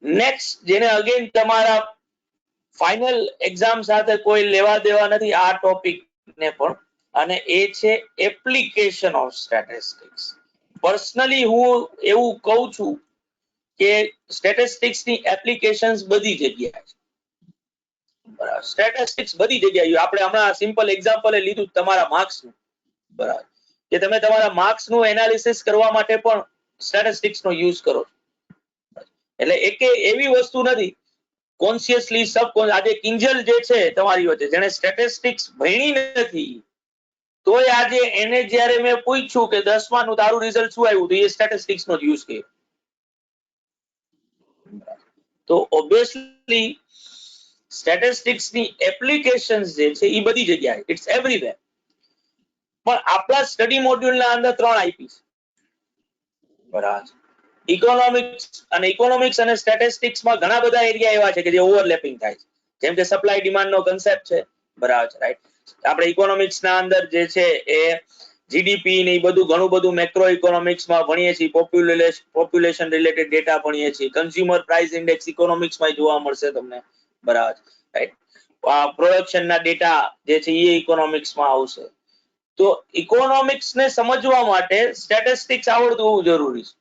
નેક્સ્ટ જેને અગેન તમારા ફાઇનલ એક્ઝામ સાથે કોઈ લેવા દેવા નથી આ ટોપિક ને પણ, અને એ છે એપ્લિકેશન ઓફ સ્ટેટિસ્ટિક્સ. પર્સનલી હું એવું કહું છું કે સ્ટેટિસ્ટિક્સ ની એપ્લિકેશન્સ બધી જગ્યાએ છે. બરાબર. સ્ટેટિસ્ટિક્સ બધી જગ્યાએ. આપણે હમણાં સિમ્પલ એક્ઝામ્પલ લીધું તમારા માર્ક્સ નું. બરાબર. કે તમે તમારા માર્ક્સ નું એનાલિસિસ કરવા માટે પણ સ્ટેટિસ્ટિક્સ નો યુઝ કરો. એટલે એકે એવી વસ્તુ નથી કોન્શિયસલી આજે કિંજલ જે છે તમારી વચ્ચે જેને સ્ટેટિસ્ટિક્સ ભણી નથી તોય આજે એને જ્યારે મેં પૂછ્યું કે 10મા નું તારું રિઝલ્ટ શું આવ્યું તો એ સ્ટેટિસ્ટિક્સ નો યુઝ કર્યો. તો ઓબ્વિયસલી સ્ટેટિસ્ટિક્સ ની એપ્લિકેશન્સ જે છે એ બધી જગ્યાએ ઇટ્સ એવરીવેર. પણ આપણા સ્ટડી મોડ્યુલ ના અંદર 3 આપી છે. બરાબર. ઇકોનોમિક્સ અને સ્ટેટિસ્ટિક્સ માં ઘણા બધા એરિયા એવા છે કે જે ઓવરલેપિંગ થાય છે. જેમ કે સપ્લાય ડિમાન્ડ નો કન્સેપ્ટ છે. બરાબર છે, રાઈટ. આપણે ઇકોનોમિક્સ ના અંદર જે છે એ જીડીપી ને બધું ઘણું બધું મેક્રો ઇકોનોમિક્સ માં ભણીએ છીએ, પોપ્યુલેશન રિલેટેડ ડેટા ભણીએ છીએ, કન્ઝ્યુમર પ્રાઇસ ઇન્ડેક્સ ઇકોનોમિક્સ માં જોવા મળશે તમને. બરાબર, રાઈટ. પ્રોડક્શન ના ડેટા જે છે એ ઇકોનોમિક્સ માં આવશે. તો ઇકોનોમિક્સ ને સમજવા માટે સ્ટેટિસ્ટિક્સ આવડતું હોવું જરૂરી છે.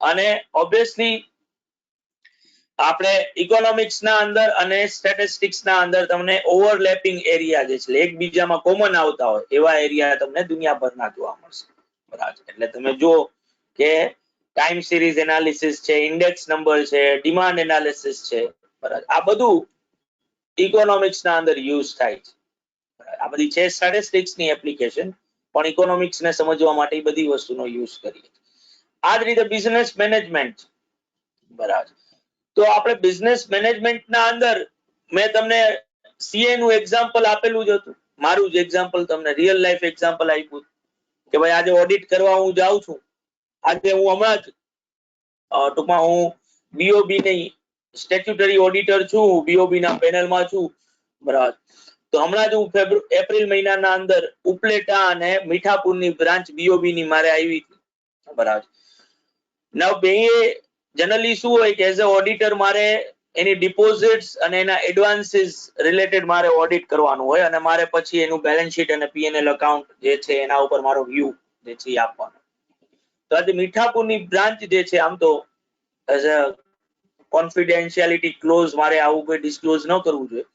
અને ઓબ્વિયસલી આપણે ઇકોનોમિક્સ ના અંદર અને સ્ટેટિસ્ટિક્સ ના અંદર તમને ઓવરલેપિંગ એરિયા જે છે એકબીજામાં કોમન આવતા હોય એવા એરિયા તમને દુનિયાભરના જોવા મળશે. બરાબર. એટલે તમે જો કે ટાઈમ સિરીઝ એનાલિસિસ છે, ઇન્ડેક્સ નંબર છે, ડિમાન્ડ એનાલિસિસ છે. બરાબર. આ બધું ઇકોનોમિક્સ ના અંદર યુઝ થાય છે. આ બધી છે સ્ટેટિસ્ટિક્સ ની એપ્લિકેશન, પણ ઇકોનોમિક્સ ને સમજવા માટે બધી વસ્તુનો યુઝ કરીએ. આ જ રીતે બિઝનેસ મેનેજમેન્ટ. બરાબર. તો આપણે બિઝનેસ મેનેજમેન્ટ ના અંદર મેં તમને સીએ નું એક્ઝામ્પલ આપેલું જ હતું. મારું જ એક્ઝામ્પલ તમને રિયલ લાઈફ એક્ઝામ્પલ આપ્યું કે ભાઈ આજે ઓડિટ કરવા હું જાઉં છું. આજે હું હમણાં જ ટૂંકમાં હું બીઓબી ની સ્ટેચ્યુટરી ઓડિટર છું, બીઓબી ના પેનલમાં છું, બરાબર. તો હમણાં જ હું એપ્રિલ મહિનાના અંદર ઉપલેટા અને મીઠાપુરની બ્રાન્ચ બીઓબી ની મારે આવી હતી, બરાબર. નવ બે જનરલી શું હોય કે એઝ અ ઓડિટર મારે એની ડિપોઝિટ્સ અને એના એડવાન્સીસ રિલેટેડ મારે ઓડિટ કરવાનું હોય અને મારે પછી એનું બેલેન્સ શીટ અને પીએનએલ એકાઉન્ટ જે છે એના ઉપર મારો વ્યૂ જે છે એ આપવાનો. તો આજે મીઠાપુરની બ્રાન્ચ જે છે આમ તો એઝ અ કોન્ફિડેન્શિયાલિટી ક્લોઝ મારે આવું કોઈ ડિસ્ક્લોઝ ન કરવું જોઈએ,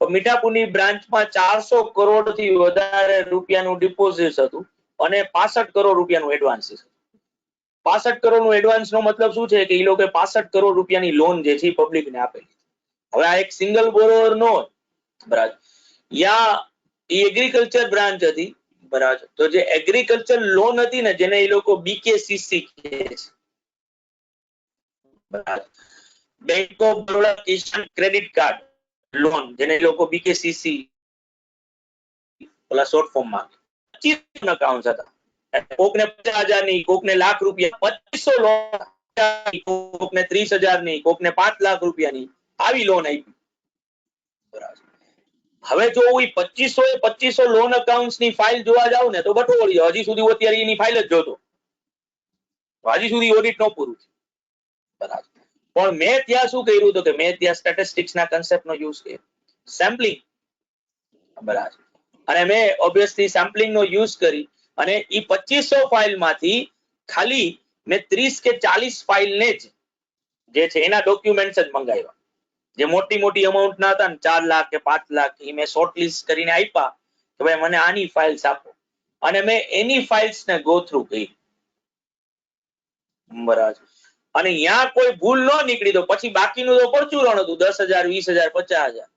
પણ મીઠાપુરની બ્રાન્ચમાં 400 કરોડથી વધારે રૂપિયાનું ડિપોઝિટ હતું અને 65 કરોડ રૂપિયાનું એડવાન્સીસ. 65 કરોડનું એડવાન્સ નો મતલબ શું છે કે એ લોકો 65 કરોડ રૂપિયાની લોન જે છે પબ્લિકને આપેલી. હવે આ એક સિંગલ બોરોવર નો, બરાબર. યા એગ્રીકલ્ચર બ્રાન્ચ હતી, બરાબર. તો જે એગ્રીકલ્ચર લોન હતી ને જેને એ લોકો બીકેસીસી કહે છે, બરાબર. Bank of Baroda Kisan credit card loan જેને એ લોકો બીકેસીસી ઓલા શોર્ટ ફોર્મ માં 25 એકાઉન્ટ હતા. કોકને 50,000 ની, કોકને લાખ રૂપિયા, 2500 લોન, કોકને 30,000 ની, કોકને 5 લાખ રૂપિયાની આવી લોન આપી, બરાબર. હવે જો હું 2500 લોન એકાઉન્ટ્સ ની ફાઇલ જોવા જાઉં ને તો બટો વળી જાય. હજી સુધી અત્યારે એની ફાઇલ જ જોતો, હજી સુધી ઓડિટ નો પૂરું થયું, બરાબર. પણ મેં ત્યાં શું કર્યું તો કે મેં ત્યાં સ્ટેટિસ્ટિક્સ ના કન્સેપ્ટ નો યુઝ કર્યો, સેમ્પલિંગ, બરાબર. અને મેં ઓબ્વિયસલી સેમ્પલિંગ નો યુઝ કરી અને ઈ 2500 ફાઇલ માંથી ખાલી મેં 30 કે 40 ફાઇલ ને જ જે છે એના ડોક્યુમેન્ટ્સ જ મંગાવ્યા. જે મોટી મોટી અમાઉન્ટ ના હતા ને 4 લાખ કે 5 લાખ એ મેં શોર્ટ લિસ્ટ કરીને આપ્યા કે ભાઈ મને આની ફાઇલ્સ આપો અને મેં એની ફાઇલ્સ ને ગો થ્રુ કરી, બરાબર. અને ત્યાં કોઈ ભૂલ ન નીકળી તો પછી બાકીનું તો પરચુરણ હતું 10,000, 20,000, 50,000.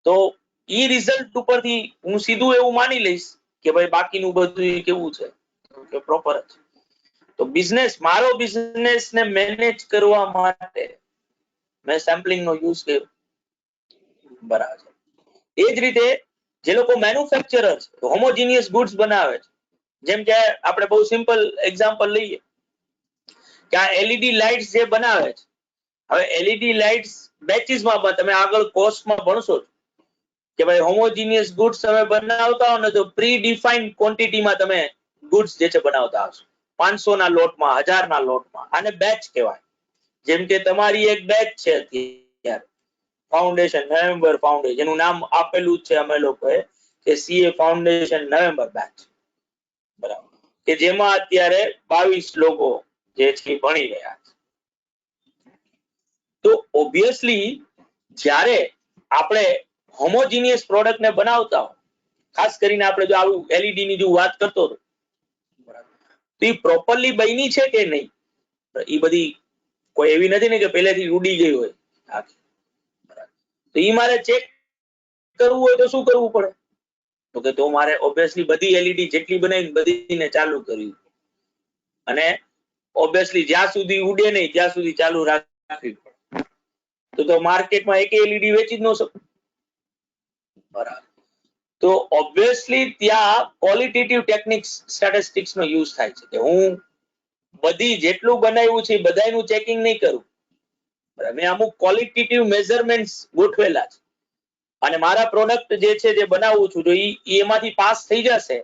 તો ઈ રિઝલ્ટ ઉપરથી હું સીધું એવું માની લઈશ કે ભાઈ બાકીનું બધું કેવું છે કે પ્રોપર છે. તો મારો બિઝનેસ ને મેનેજ કરવા માટે મેં સેમ્પલિંગ નો યુઝ કર્યો, બરાબર. એ જ રીતે જે લોકો મેન્યુફેક્ચરર છે, હોમોજીનિયસ ગુડ્સ બનાવે છે, જેમ કે આપણે બહુ સિમ્પલ એક્ઝામ્પલ લઈએ કે આ એલઈડી લાઇટ્સ જે બનાવે છે, હવે એલઈડી લાઇટ્સ બેચીસમાં તમે આગળ કોર્સમાં ભણશો કે ભાઈ હોમોજીનિયસ ગુડ્સ તમે બનાવતા હો ને તો પ્રી ડિફાઇન્ડ ક્વોન્ટિટીમાં તમે ગુડ્સ જે છે બનાવતા હશો, 500 ના લોટમાં, 1000 ના લોટમાં. આને બેચ કહેવાય. જેમ કે તમારી એક બેચ છે અત્યારે ફાઉન્ડેશન, નવેમ્બર ફાઉન્ડેશન, એનું નામ આપેલું જ છે અમે લોકોએ કે સીએ ફાઉન્ડેશન નવેમ્બર બેચ, બરાબર. કે જેમાં અત્યારે 22 લોકો જે છે ભણી રહ્યા છે. તો ઓબ્વિયસલી જ્યારે આપણે હોમોજીનિયસ પ્રોડક્ટ ને બનાવતા હોય, ખાસ કરીને આપણે જો આવું એલઈડી ની જો વાત કરતો હતો, તો એ પ્રોપરલી બની છે કે નહીં એ બધી કોઈ એવી નથી ને કે પહેલેથી ઉડી ગઈ હોય. તો એ મારે ચેક કરવું હોય તો શું કરવું પડે તો કે તો મારે ઓબ્વિયસલી બધી એલઈડી જેટલી બનાવી બધીને ચાલુ કરવી અને ઓબ્વિયસલી જ્યાં સુધી ઉડે નહીં ત્યાં સુધી ચાલુ રાખવી પડે. તો માર્કેટમાં એક એલઈડી વેચી જ ન શકું, બરાબર. તો ઓબ્વિયસલી ત્યાં ક્વોલિટેટિવ ટેકનિક્સ સ્ટેટિસ્ટિક્સ નો યુઝ થાય છે કે હું બધી જેટલું બનાવ્યું છે બધાનું ચેકિંગ નહીં કરું, બરાબર. મેં અમુક ક્વોલિટેટિવ મેઝરમેન્ટ્સ ગોઠવેલા છે અને મારા પ્રોડક્ટ જે છે જે બનાવું છું તો એમાંથી પાસ થઈ જશે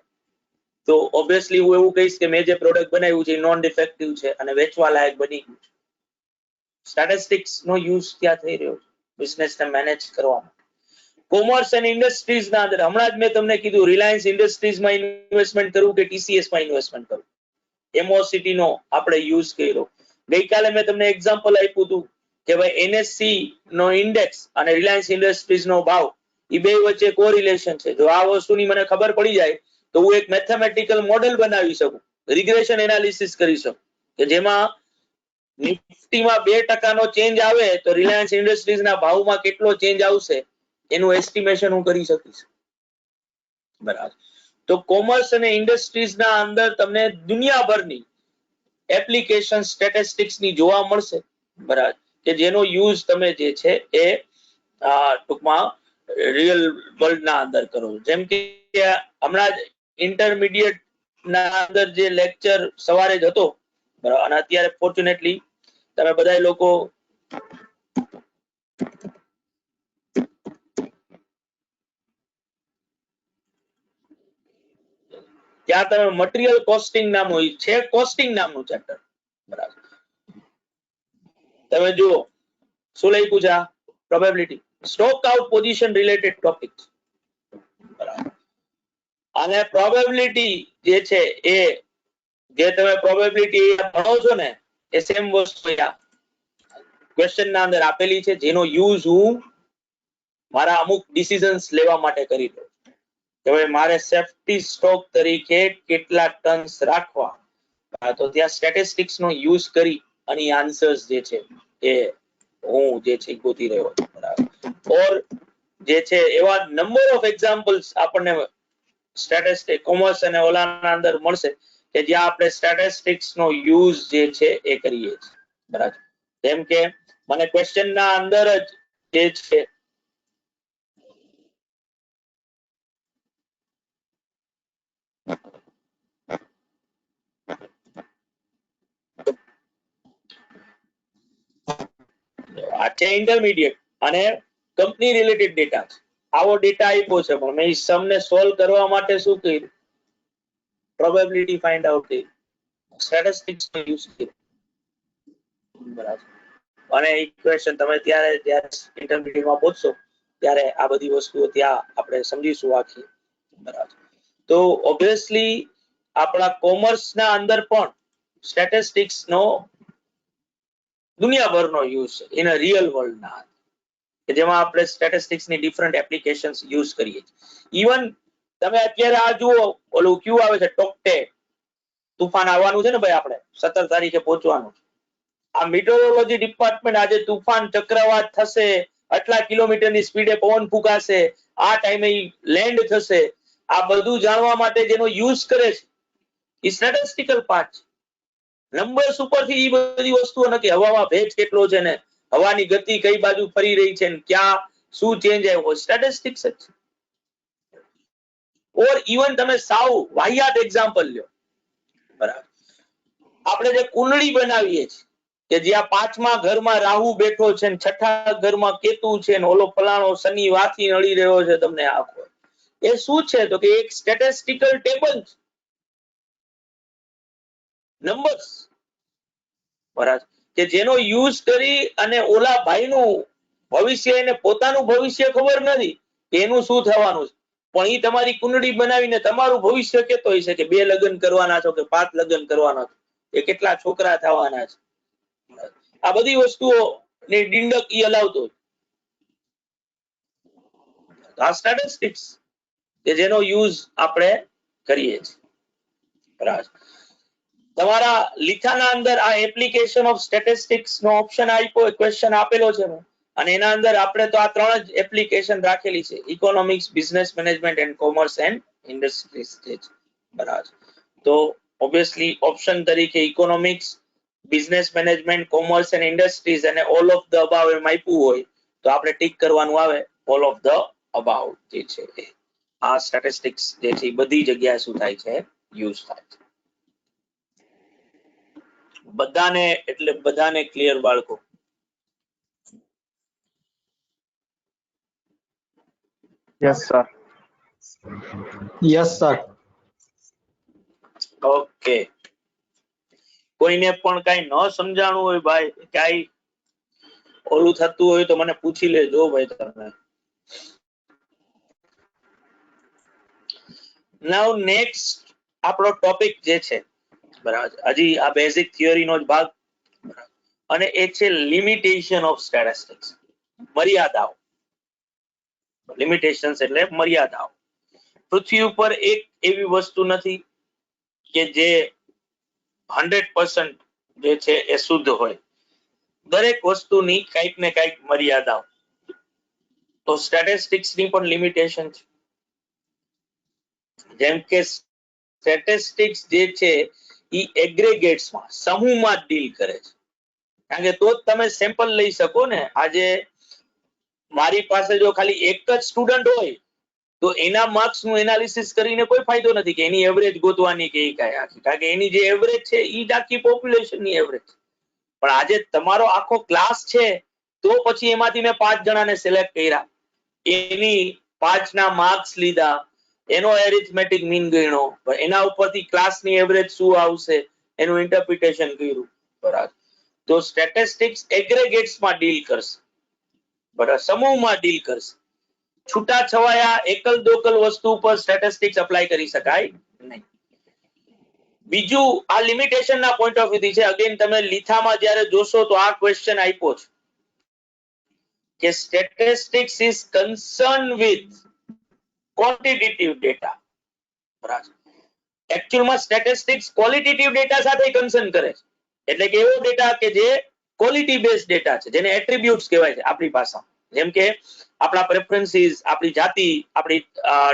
તો ઓબ્વિયસલી હું એવું કહીશ કે મેં જે પ્રોડક્ટ બનાવ્યું છે એ નોન ડિફેક્ટિવ છે અને વેચવા લાયક બની ગયું છે. સ્ટેટિસ્ટિક્સ નો યુઝ ત્યાં થઈ રહ્યો છે બિઝનેસને મેનેજ કરવા માટે. કોમર્સ એન્ડ ઇન્ડસ્ટ્રીઝ ના અંદર હમણાં જ મેં તમને કીધું રિલાયન્સ ઇન્ડસ્ટ્રીઝમાં ઇન્વેસ્ટમેન્ટ કરવું કે ટીસીએસમાં ઇન્વેસ્ટમેન્ટ કરવું, એમઓસીટી નો આપણે યુઝ કર્યો. ગઈકાલે મેં તમને એક્ઝામ્પલ આપ્યું હતું કે ભાઈ એનએસસી નો ઇન્ડેક્સ અને રિલાયન્સ ઇન્ડસ્ટ્રીઝ નો ભાવ એ બે વચ્ચે કોરિલેશન છે. જો આ વસ્તુની મને ખબર પડી જાય તો હું એક મેથેમેટિકલ મોડેલ બનાવી શકું, રિગ્રેશન એનાલિસિસ કરી શકું કે જેમાં નિફ્ટીમાં 2% નો ચેન્જ આવે તો રિલાયન્સ ઇન્ડસ્ટ્રીઝ ના ભાવમાં કેટલો ચેન્જ આવશે એનું એસ્ટિમેશન હું કરી શકીશ, બરાબર. તો કોમર્સ અને ઇન્ડસ્ટ્રીઝ ના અંદર તમને દુનિયાભરની એપ્લિકેશન સ્ટેટિસ્ટિક્સ ની જોવા મળશે, બરાબર. કે જેનો યુઝ તમે જે છે એ ટૂંકમાં રિયલ વર્લ્ડ ના અંદર કરો. જેમ કે હમણાં જ ઇન્ટરમીડિયેટ ના અંદર જે લેક્ચર સવારે જ હતો, બરાબર. અને અત્યારે ફોર્ચ્યુનેટલી તમે બધા લોકો ત્યાં તમે મટીરિયલ કોસ્ટિંગ નામનું છે, કોસ્ટિંગ નામનું ચેપ્ટર, બરાબર. તમે જુઓ શું લખ્યું છે, probability stock out position related topic, બરાબર. અને પ્રોબેબિલિટી જે છે એ જે તમે પ્રોબેબિલિટી ભણો છો ને એ સેમ વસ્તુ ક્વેશ્ચન ના અંદર આપેલી છે, જેનો યુઝ હું મારા અમુક ડિસિઝન્સ લેવા માટે કરી દઉં કે ભાઈ મારે સેફટી સ્ટોક તરીકે કેટલા ટન્સ રાખવા, તો ત્યાં સ્ટેટિસ્ટિક્સ નો યુઝ કરી અને આન્સર્સ જે છે એ હું જે છે ગોતી રહ્યો છું, બરાબર. ઓર જે છે એવા નંબર ઓફ એક્ઝામ્પલ્સ આપણને સ્ટેટિસ્ટિક કોમર્સ અને ઓલાના અંદર મળશે કે જ્યાં આપણે સ્ટેટિસ્ટિક્સ નો યુઝ જે છે એ કરીએ છીએ, બરાબર. જેમ કે મને ક્વેશ્ચન ના અંદર જ જે છે આ છે ઇન્ટરમીડિયેટ અને કંપની રિલેટેડ ડેટા, આવો ડેટા આપ્યો છે પણ મેં સમ ને સોલ્વ કરવા માટે શું કર્યું, પ્રોબેબિલિટી ફાઇન્ડ આઉટ કરી, સ્ટેટિસ્ટિક્સ નો યુઝ કર્યો, બરાબર. અને ઇક્વેશન તમે ત્યારે ઇન્ટરમીડિયેટ માં પહોંચશો ત્યારે આ બધી વસ્તુઓ ત્યાં આપણે સમજીશું આખી, બરાબર. તો ઓબ્વિયસલી આપણા કોમર્સ ના અંદર પણ સ્ટેટિસ્ટિક્સ નો દુનિયાભરનો યુઝ છે ઇન અ રિયલ વર્લ્ડ ના, કે જેમાં આપણે સ્ટેટિસ્ટિક્સ ની ડિફરન્ટ એપ્લિકેશન્સ યુઝ કરીએ છીએ. ઇવન તમે અત્યારે આ જુઓ ઓલું ક્યુ આવે છે ટોકટે, તુફાન આવવાનું છે ને ભાઈ, આપણે 17 તારીખે પહોંચવાનું છે. આ મીટરોલોજી ડિપાર્ટમેન્ટ આજે તુફાન ચક્રવાત થશે, આટલા કિલોમીટરની સ્પીડે પવન ફૂંકાશે, આ ટાઈમે લેન્ડ થશે, આ બધું જાણવા માટે જેનો યુઝ કરે છે એ સ્ટેટિસ્ટિકલ પાર્ટ છે. નંબર્સ ઉપરથી એ બધી વસ્તુઓ નથી, હવામાં ભેજ કેટલો છે ને હવાની ગતિ કઈ બાજુ ફરી રહી છે ને ક્યાં શું ચેન્જ આવ્યો, સ્ટેટિસ્ટિક્સ જ છે. ઓર ઇવન તમે સાવ વાહિયાત એક્ઝામ્પલ લ્યો, બરાબર. આપણે જે કુંડળી બનાવીએ છીએ કે જ્યાં 5મા ઘરમાં રાહુ બેઠો છે ને 6ઠા ઘરમાં કેતુ છે ને ઓલો ફલાણો શનિ વાથી નડી રહ્યો છે, તમને આખો એ શું છે તો કે એક સ્ટેટિસ્ટિકલ ટેબલ છે, નંબર્સ, બરાબર, કે જેનો યુઝ કરી અને ઓલા ભાઈનું ભવિષ્ય એને પોતાનું ભવિષ્ય ખબર નથી કે એનું શું થવાનું છે, પણ એ તમારી કુંડળી બનાવીને તમારું ભવિષ્ય કેતો હોય છે કે 2 લગ્ન કરવાના છો કે 5 લગ્ન કરવાના છો, એ કેટલા છોકરા થવાના છે, આ બધી વસ્તુઓ ને ડિંડક ઈ હલાવતો હોય. આ સ્ટેટિસ્ટિક્સ કે જેનો યુઝ આપણે કરીએ છીએ, બરાબર. તમારા લીખાના અંદર આ એપ્લિકેશન ઓફ સ્ટેટિસ્ટિક્સ નો ઓપ્શન આપ્યો, ક્વેશ્ચન આપેલો છે અને એના અંદર આપણે તો આ 3 જ એપ્લિકેશન રાખેલી છે, economics, business management and commerce and industries, બરાબર. તો ઓબ્વિયસલી ઓપ્શન તરીકે economics, business management, commerce and industries અને ઓલ ઓફ ધ અબાવ એમ આપ્યું હોય તો આપણે ટીક કરવાનું આવે ઓલ ઓફ ધ અબાવ જે છે આ સ્ટેટિસ્ટિક્સ જે છે બધી જગ્યાએ શું થાય છે, યુઝ થાય છે. બધાને એટલે બધાને ક્લિયર બાળકો? Yes, sir. Yes, sir. Okay. કોઈને પણ કઈ ન સમજાણું હોય ભાઈ, કઈ ઓલું થતું હોય તો મને પૂછી લેજો ભાઈ તમે. નાઉ નેક્સ્ટ આપણો ટોપિક જે છે, બરાબર, હજી આ બેઝિક થિયરી નો જ ભાગ, અને એ છે લિમિટેશન ઓફ સ્ટેટિસ્ટિક્સ, મર્યાદાઓ. લિમિટેશન્સ એટલે મર્યાદાઓ. પૃથ્વી ઉપર એક એવી વસ્તુ નથી કે જે 100% જે છે એ શુદ્ધ હોય, દરેક વસ્તુની કઈક ને કઈક મર્યાદાઓ. તો સ્ટેટિસ્ટિક્સ ની પણ લિમિટેશન છે. જેમ કે સ્ટેટિસ્ટિક્સ જે છે એ એગ્રેગેટ્સમાં, સમૂહમાં ડીલ કરે છે, કારણ કે તો જ તમે સેમ્પલ લઈ શકો ને. આજે મારી પાસે જો ખાલી એક જ સ્ટુડન્ટ હોય તો એના માર્ક્સ નું એનાલિસિસ કરીને કોઈ ફાયદો નથી કે એની એવરેજ ગોતવાની કે કઈ આખી, કારણ કે એની જે એવરેજ છે એ આખી પોપ્યુલેશન ની એવરેજ. પણ આજે તમારો આખો ક્લાસ છે તો પછી એમાંથી મેં 5 જણાને સિલેક્ટ કર્યા, એની 5 ના માર્ક્સ લીધા, એનો એરિથમેટિક મીન ગણ્યો, એના ઉપરથી ક્લાસની એવરેજ શું આવશે એનું ઇન્ટરપ્રિટેશન કર્યું, બરાબર. તો સ્ટેટિસ્ટિક્સ એગ્રેગેટ્સમાં ડીલ કરશે, બરાબર, સમૂહમાં ડીલ કરશે. છૂટા છવાયા એકલ દોકલ વસ્તુ પર સ્ટેટિસ્ટિક્સ અપ્લાય કરી શકાય નહીં. બીજું આ લિમિટેશન ના પોઈન્ટ ઓફ વ્યૂ થી છે. અગેન તમે લીથામાં જ્યારે જોશો તો આ ક્વેશ્ચન આપ્યો છે કે statistics is concern with quantitative data, બરાબર. એકચ્યુઅલમાં સ્ટેટિસ્ટિક્સ ક્વોલિટેટિવ ડેટા સાથે કન્સર્ન કરે છે, એટલે કે એવો ડેટા કે જે ક્વોલિટી બેઝડ ડેટા છે, જેને એટ્રીબ્યુટ્સ કહેવાય છે આપણી ભાષામાં, જેમ કે આપણા પ્રેફરન્સીસ, આપણી જાતિ, આપણી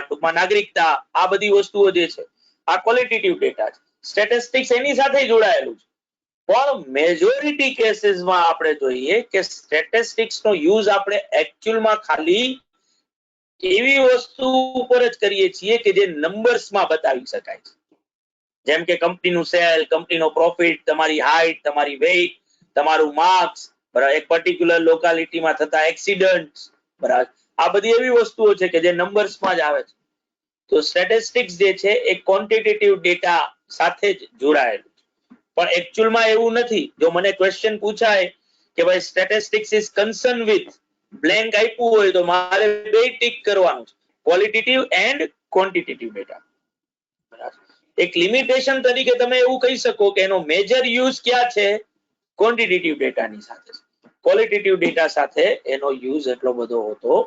ટૂંકમાં નાગરિકતા, આ બધી વસ્તુઓ જે છે આ ક્વોલિટેટિવ ડેટા છે. સ્ટેટિસ્ટિક્સ એની સાથે જોડાયેલું છે. પણ મેજોરિટી કેસીસમાં આપણે જોઈએ કે સ્ટેટિસ્ટિક્સ નો યુઝ આપણે એકચ્યુઅલમાં ખાલી એવી વસ્તુ ઉપર જ કરીએ છીએ કે જે નંબર્સમાં બતાવી શકાય છે, જેમ કે કંપનીનું સેલ, કંપનીનો પ્રોફિટ, તમારી હાઈટ, તમારી વેઇટ, તમારું માર્ક્સ, બરાબર, એક પર્ટિક્યુલર લોકાલિટીમાં થતા એક્સિડન્ટ્સ, બરાબર. આ બધી એવી વસ્તુઓ છે કે જે નંબર્સમાં જ આવે છે. તો સ્ટેટિસ્ટિક્સ જે છે એ ક્વોન્ટિટેટિવ ડેટા સાથે જ જોડાયેલું છે. પણ એકચ્યુઅલમાં એવું નથી. જો મને ક્વેશ્ચન પૂછાય કે ભાઈ statistics is concern with blank આપ્યું હોય તો મારે બે ટીક કરવાનું છે, ક્વોલિટેટિવ એન્ડ ક્વોન્ટિટેટિવ ડેટા, બરાબર. એક લિમિટેશન તરીકે તમે એવું કહી શકો કે એનો મેજર યુઝ ક્યાં છે? ક્વોન્ટિટેટિવ ડેટાની સાથે. ક્વોલિટેટિવ ડેટા સાથે એનો યુઝ એટલો બધો હોતો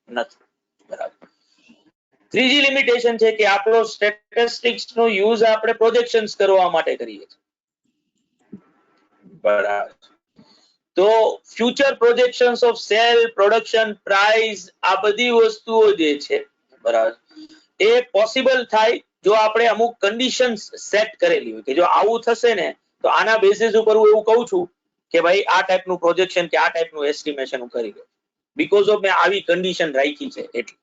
નથી, બરાબર. ત્રીજી લિમિટેશન છે કે આપણો સ્ટેટિસ્ટિક્સ નો યુઝ આપણે પ્રોજેક્શન્સ કરવા માટે કરીએ છીએ, બરાબર. તો future projections of cell, production, price, આ બધી વસ્તુઓ જે છે, બરાબર, એ પોસિબલ થાય જો આપણે અમુક કન્ડિશન્સ સેટ કરેલી હોય કે જો આવું થશે ને તો આના બેસિસ ઉપર હું એવું કહું છું કે ભાઈ આ ટાઈપનું પ્રોજેક્શન કે આ ટાઈપનું એસ્ટિમેશન હું કરી દઉં, બીકોઝ ઓફ મેં આવી કન્ડિશન રાખી છે એટલે,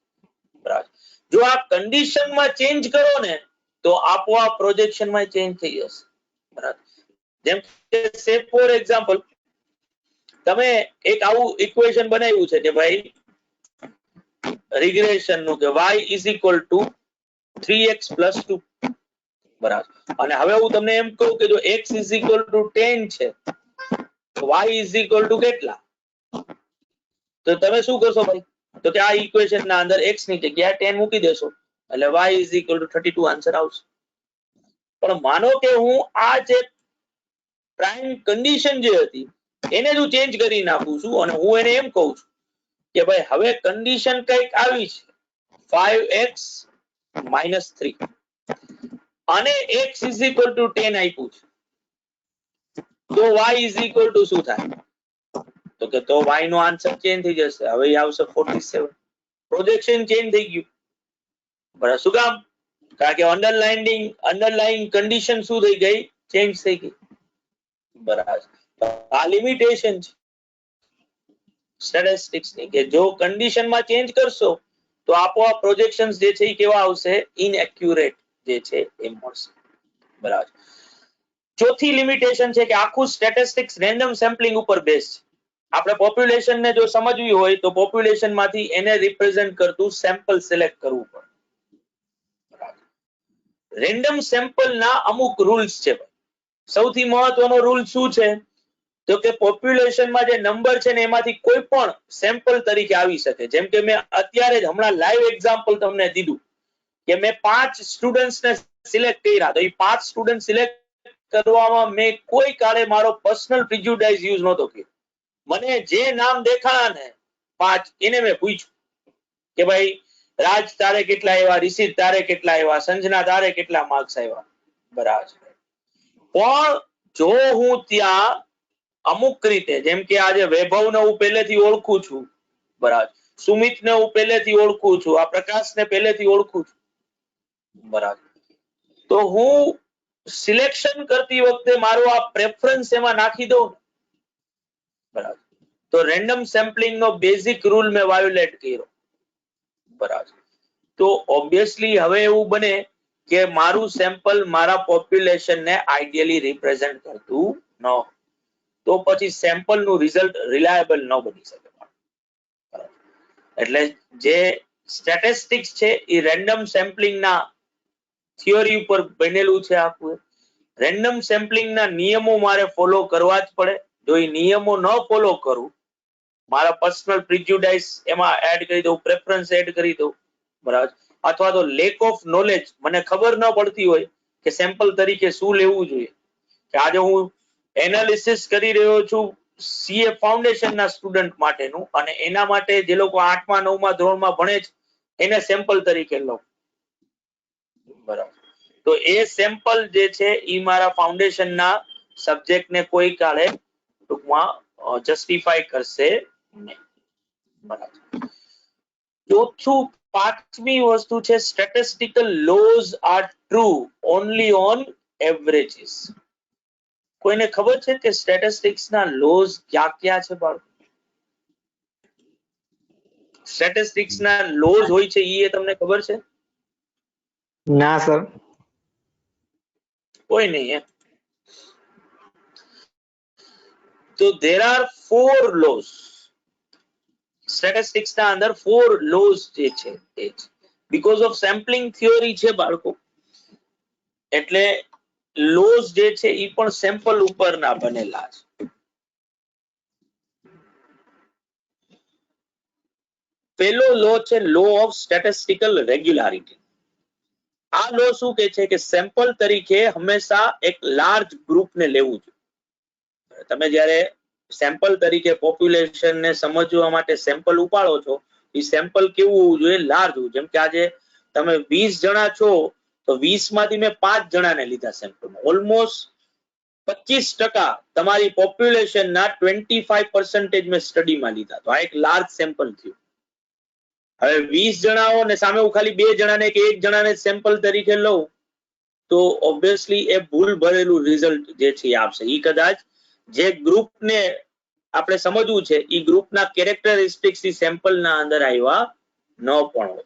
બરાબર. જો આ કન્ડિશનમાં ચેન્જ કરો ને તો આપોઆપ પ્રોજેક્શનમાં ચેન્જ થઈ જશે, બરાબર. જેમ કે સે ફોર એક્ઝામ્પલ તમે એક આવું ઇક્વેશન બનાવ્યું છે કે ભાઈ રિગ્રેશન નું કે y is equal to 3x plus 2, બરાબર. અને હવે હું તમને એમ કહું કે જો x is equal to 10 છે તો y is equal to કેટલા? તો તમે શું કરશો ભાઈ? તો કે આ ઇક્વેશન ના અંદર x ની જગ્યાએ 10 મૂકી દેશો એટલે y is equal to 32 answer આવશે. પણ માનો કે હું આ જે પ્રાઇમ કન્ડિશન જે હતી એને જ હું ચેન્જ કરી નાખું છું અને હું એને એમ કહું છું કે ભાઈ હવે કન્ડિશન કઈક આવી છે 5x minus 3 અને x is equal to 10 આપ્યું છે તો y is equal to શું થાય? તો કે તો y નો આન્સર ચેન્જ થઈ જશે, હવે આવશે 47. પ્રોજેક્શન ચેન્જ થઈ ગયું, બરાબર. શું કામ? કારણ કે અંડરલાઇંગ કન્ડિશન શું થઈ ગઈ? ચેન્જ થઈ ગઈ, બરાબર. આ લિમિટેશન છે સ્ટેટિસ્ટિક્સ ની કે જો કન્ડિશન માં ચેન્જ કરશો તો આપોઆપ પ્રોજેક્શન્સ જે છે એ કેવા આવશે? ઇનએક્યુરેટ જે છે એ મળશે, બરાબર. ચોથી લિમિટેશન છે કે આખું સ્ટેટિસ્ટિક્સ રેન્ડમ સેમ્પલિંગ ઉપર બેઝ છે. આપણે પોપ્યુલેશન ને જો સમજવી હોય તો પોપ્યુલેશન માંથી એને રિપ્રેઝન્ટ કરતું સેમ્પલ સિલેક્ટ કરવું પડે, બરાબર. રેન્ડમ સેમ્પલ ના અમુક રૂલ્સ છે. સૌથી મહત્વનો રૂલ શું છે? તો કે પોપ્યુલેશનમાં જે નંબર છે ને એમાંથી કોઈ પણ સેમ્પલ તરીકે આવી શકે. જેમ કે મેં અત્યારે જ હમણાં લાઈવ એક્ઝામ્પલ તમને દીધું કે મેં 5 સ્ટુડન્ટ્સને સિલેક્ટ કર્યા, તો એ 5 સ્ટુડન્ટ સિલેક્ટ કરવામાં મેં કોઈ કાળે મારો પર્સનલ પ્રિજ્યુડાઇઝ યુઝ નહોતો કર્યો. મને જે નામ દેખાણા ને 5 એને મેં પૂછ્યું કે ભાઈ રાજ તારે કેટલા આવ્યા, રિષિત તારે કેટલા આવ્યા, સંજના તારે કેટલા માર્ક્સ આવ્યા, બરાબર. પણ જો હું ત્યાં અમુક રીતે જેમ કે આજે વૈભવને હું પહેલેથી ઓળખું છું, બરાબર, સુમિતને હું પહેલેથી ઓળખું છું, આ પ્રકાશને પહેલેથી ઓળખું છું, બરાબર, તો હું સિલેક્શન કરતી વખતે મારો આ પ્રેફરન્સ એમાં નાખી દઉં, બરાબર, તો રેન્ડમ સેમ્પલિંગ નો બેઝિક રૂલ મેં વાયોલેટ કર્યો, બરાબર. તો ઓબ્વિયસલી હવે એવું બને કે મારું સેમ્પલ મારા પોપ્યુલેશન ને આઈડિયલી રિપ્રેઝન્ટ કરતું ન હોય. તો પછી સેમ્પલ નું રિઝલ્ટ રિલાયેબલ ન બની શકે. એટલે જે સ્ટેટિસ્ટિક્સ છે એ રેન્ડમ સેમ્પલિંગ ના થિયરી ઉપર બનેલું છે આખું. રેન્ડમ સેમ્પલિંગ ના નિયમો મારે ફોલો કરવા જ પડે. જો એ નિયમો ન ફોલો કરું, મારા પર્સનલ પ્રિજ્યુડાઇસ એમાં એડ કરી દઉં, પ્રેફરન્સ એડ કરી દઉં, બરાબર, અથવા તો લેક ઓફ નોલેજ, મને ખબર ન પડતી હોય કે સેમ્પલ તરીકે શું લેવું જોઈએ, કે આજે હું એનાલિસિસ કરી રહ્યો છું સીએ ફાઉન્ડેશન ના સ્ટુડન્ટ માટેનું, અને એના માટે જે લોકો 8મા 9મા ધોરણમાં ભણે છે એને સેમ્પલ તરીકે લો, બરાબર. તો એ સેમ્પલ જે છે એ મારા ફાઉન્ડેશન ના સબ્જેક્ટ ને કોઈ કાળે ટૂંકમાં જસ્ટિફાઈ કરશે નહીં, બરાબર. ચોથું, પાંચમી વસ્તુ છે statistical laws are true only on averages. કોઈને ખબર છે કે સ્ટેટિસ્ટિક્સ ના લોઝ ક્યાં ક્યાં છે બાળકો? સ્ટેટિસ્ટિક્સ ના લોઝ હોય છે એ તમને ખબર છે? ના સર. કોઈ નહીં એમ. તો there are 4 laws. સ્ટેટિસ્ટિક્સ ના અંદર 4 laws જે છે એ બીકોઝ ઓફ સેમ્પલિંગ થિયરી છે બાળકો, એટલે લોઝ જે છે એ પણ સેમ્પલ ઉપરના બનેલા છે. પહેલો લો છે લો ઓફ સ્ટેટિસ્ટિકલ રેગ્યુલારિટી. આ લો શું કહે છે કે સેમ્પલ તરીકે હંમેશા એક લાર્જ ગ્રુપને લેવું જોઈએ. તમે જ્યારે સેમ્પલ તરીકે પોપ્યુલેશન ને સમજવા માટે સેમ્પલ ઉપાડો છો, એ સેમ્પલ કેવું હોવું જોઈએ? લાર્જ હોવું. જેમ કે આજે તમે 20 જણા છો તો 20 માંથી મેં 5 જણાને લીધા સેમ્પલમાં. ઓલમોસ્ટ 25% તમારી પોપ્યુલેશન ના 25% મેં સ્ટડીમાં લીધા. તો આ એક લાર્જ સેમ્પલ થયું. હવે 20 જણા હો ને સામે હું ખાલી 2 જણાને કે 1 જણાને સેમ્પલ તરીકે લઉં તો ઓબ્વિયસલી એ ભૂલ ભરેલું રિઝલ્ટ જે છે એ આપશે. એ કદાચ જે ગ્રુપને આપણે સમજવું છે એ ગ્રુપના કેરેક્ટરિસ્ટિક્સ થી સેમ્પલ ના અંદર આવ્યા ન પણ હોય.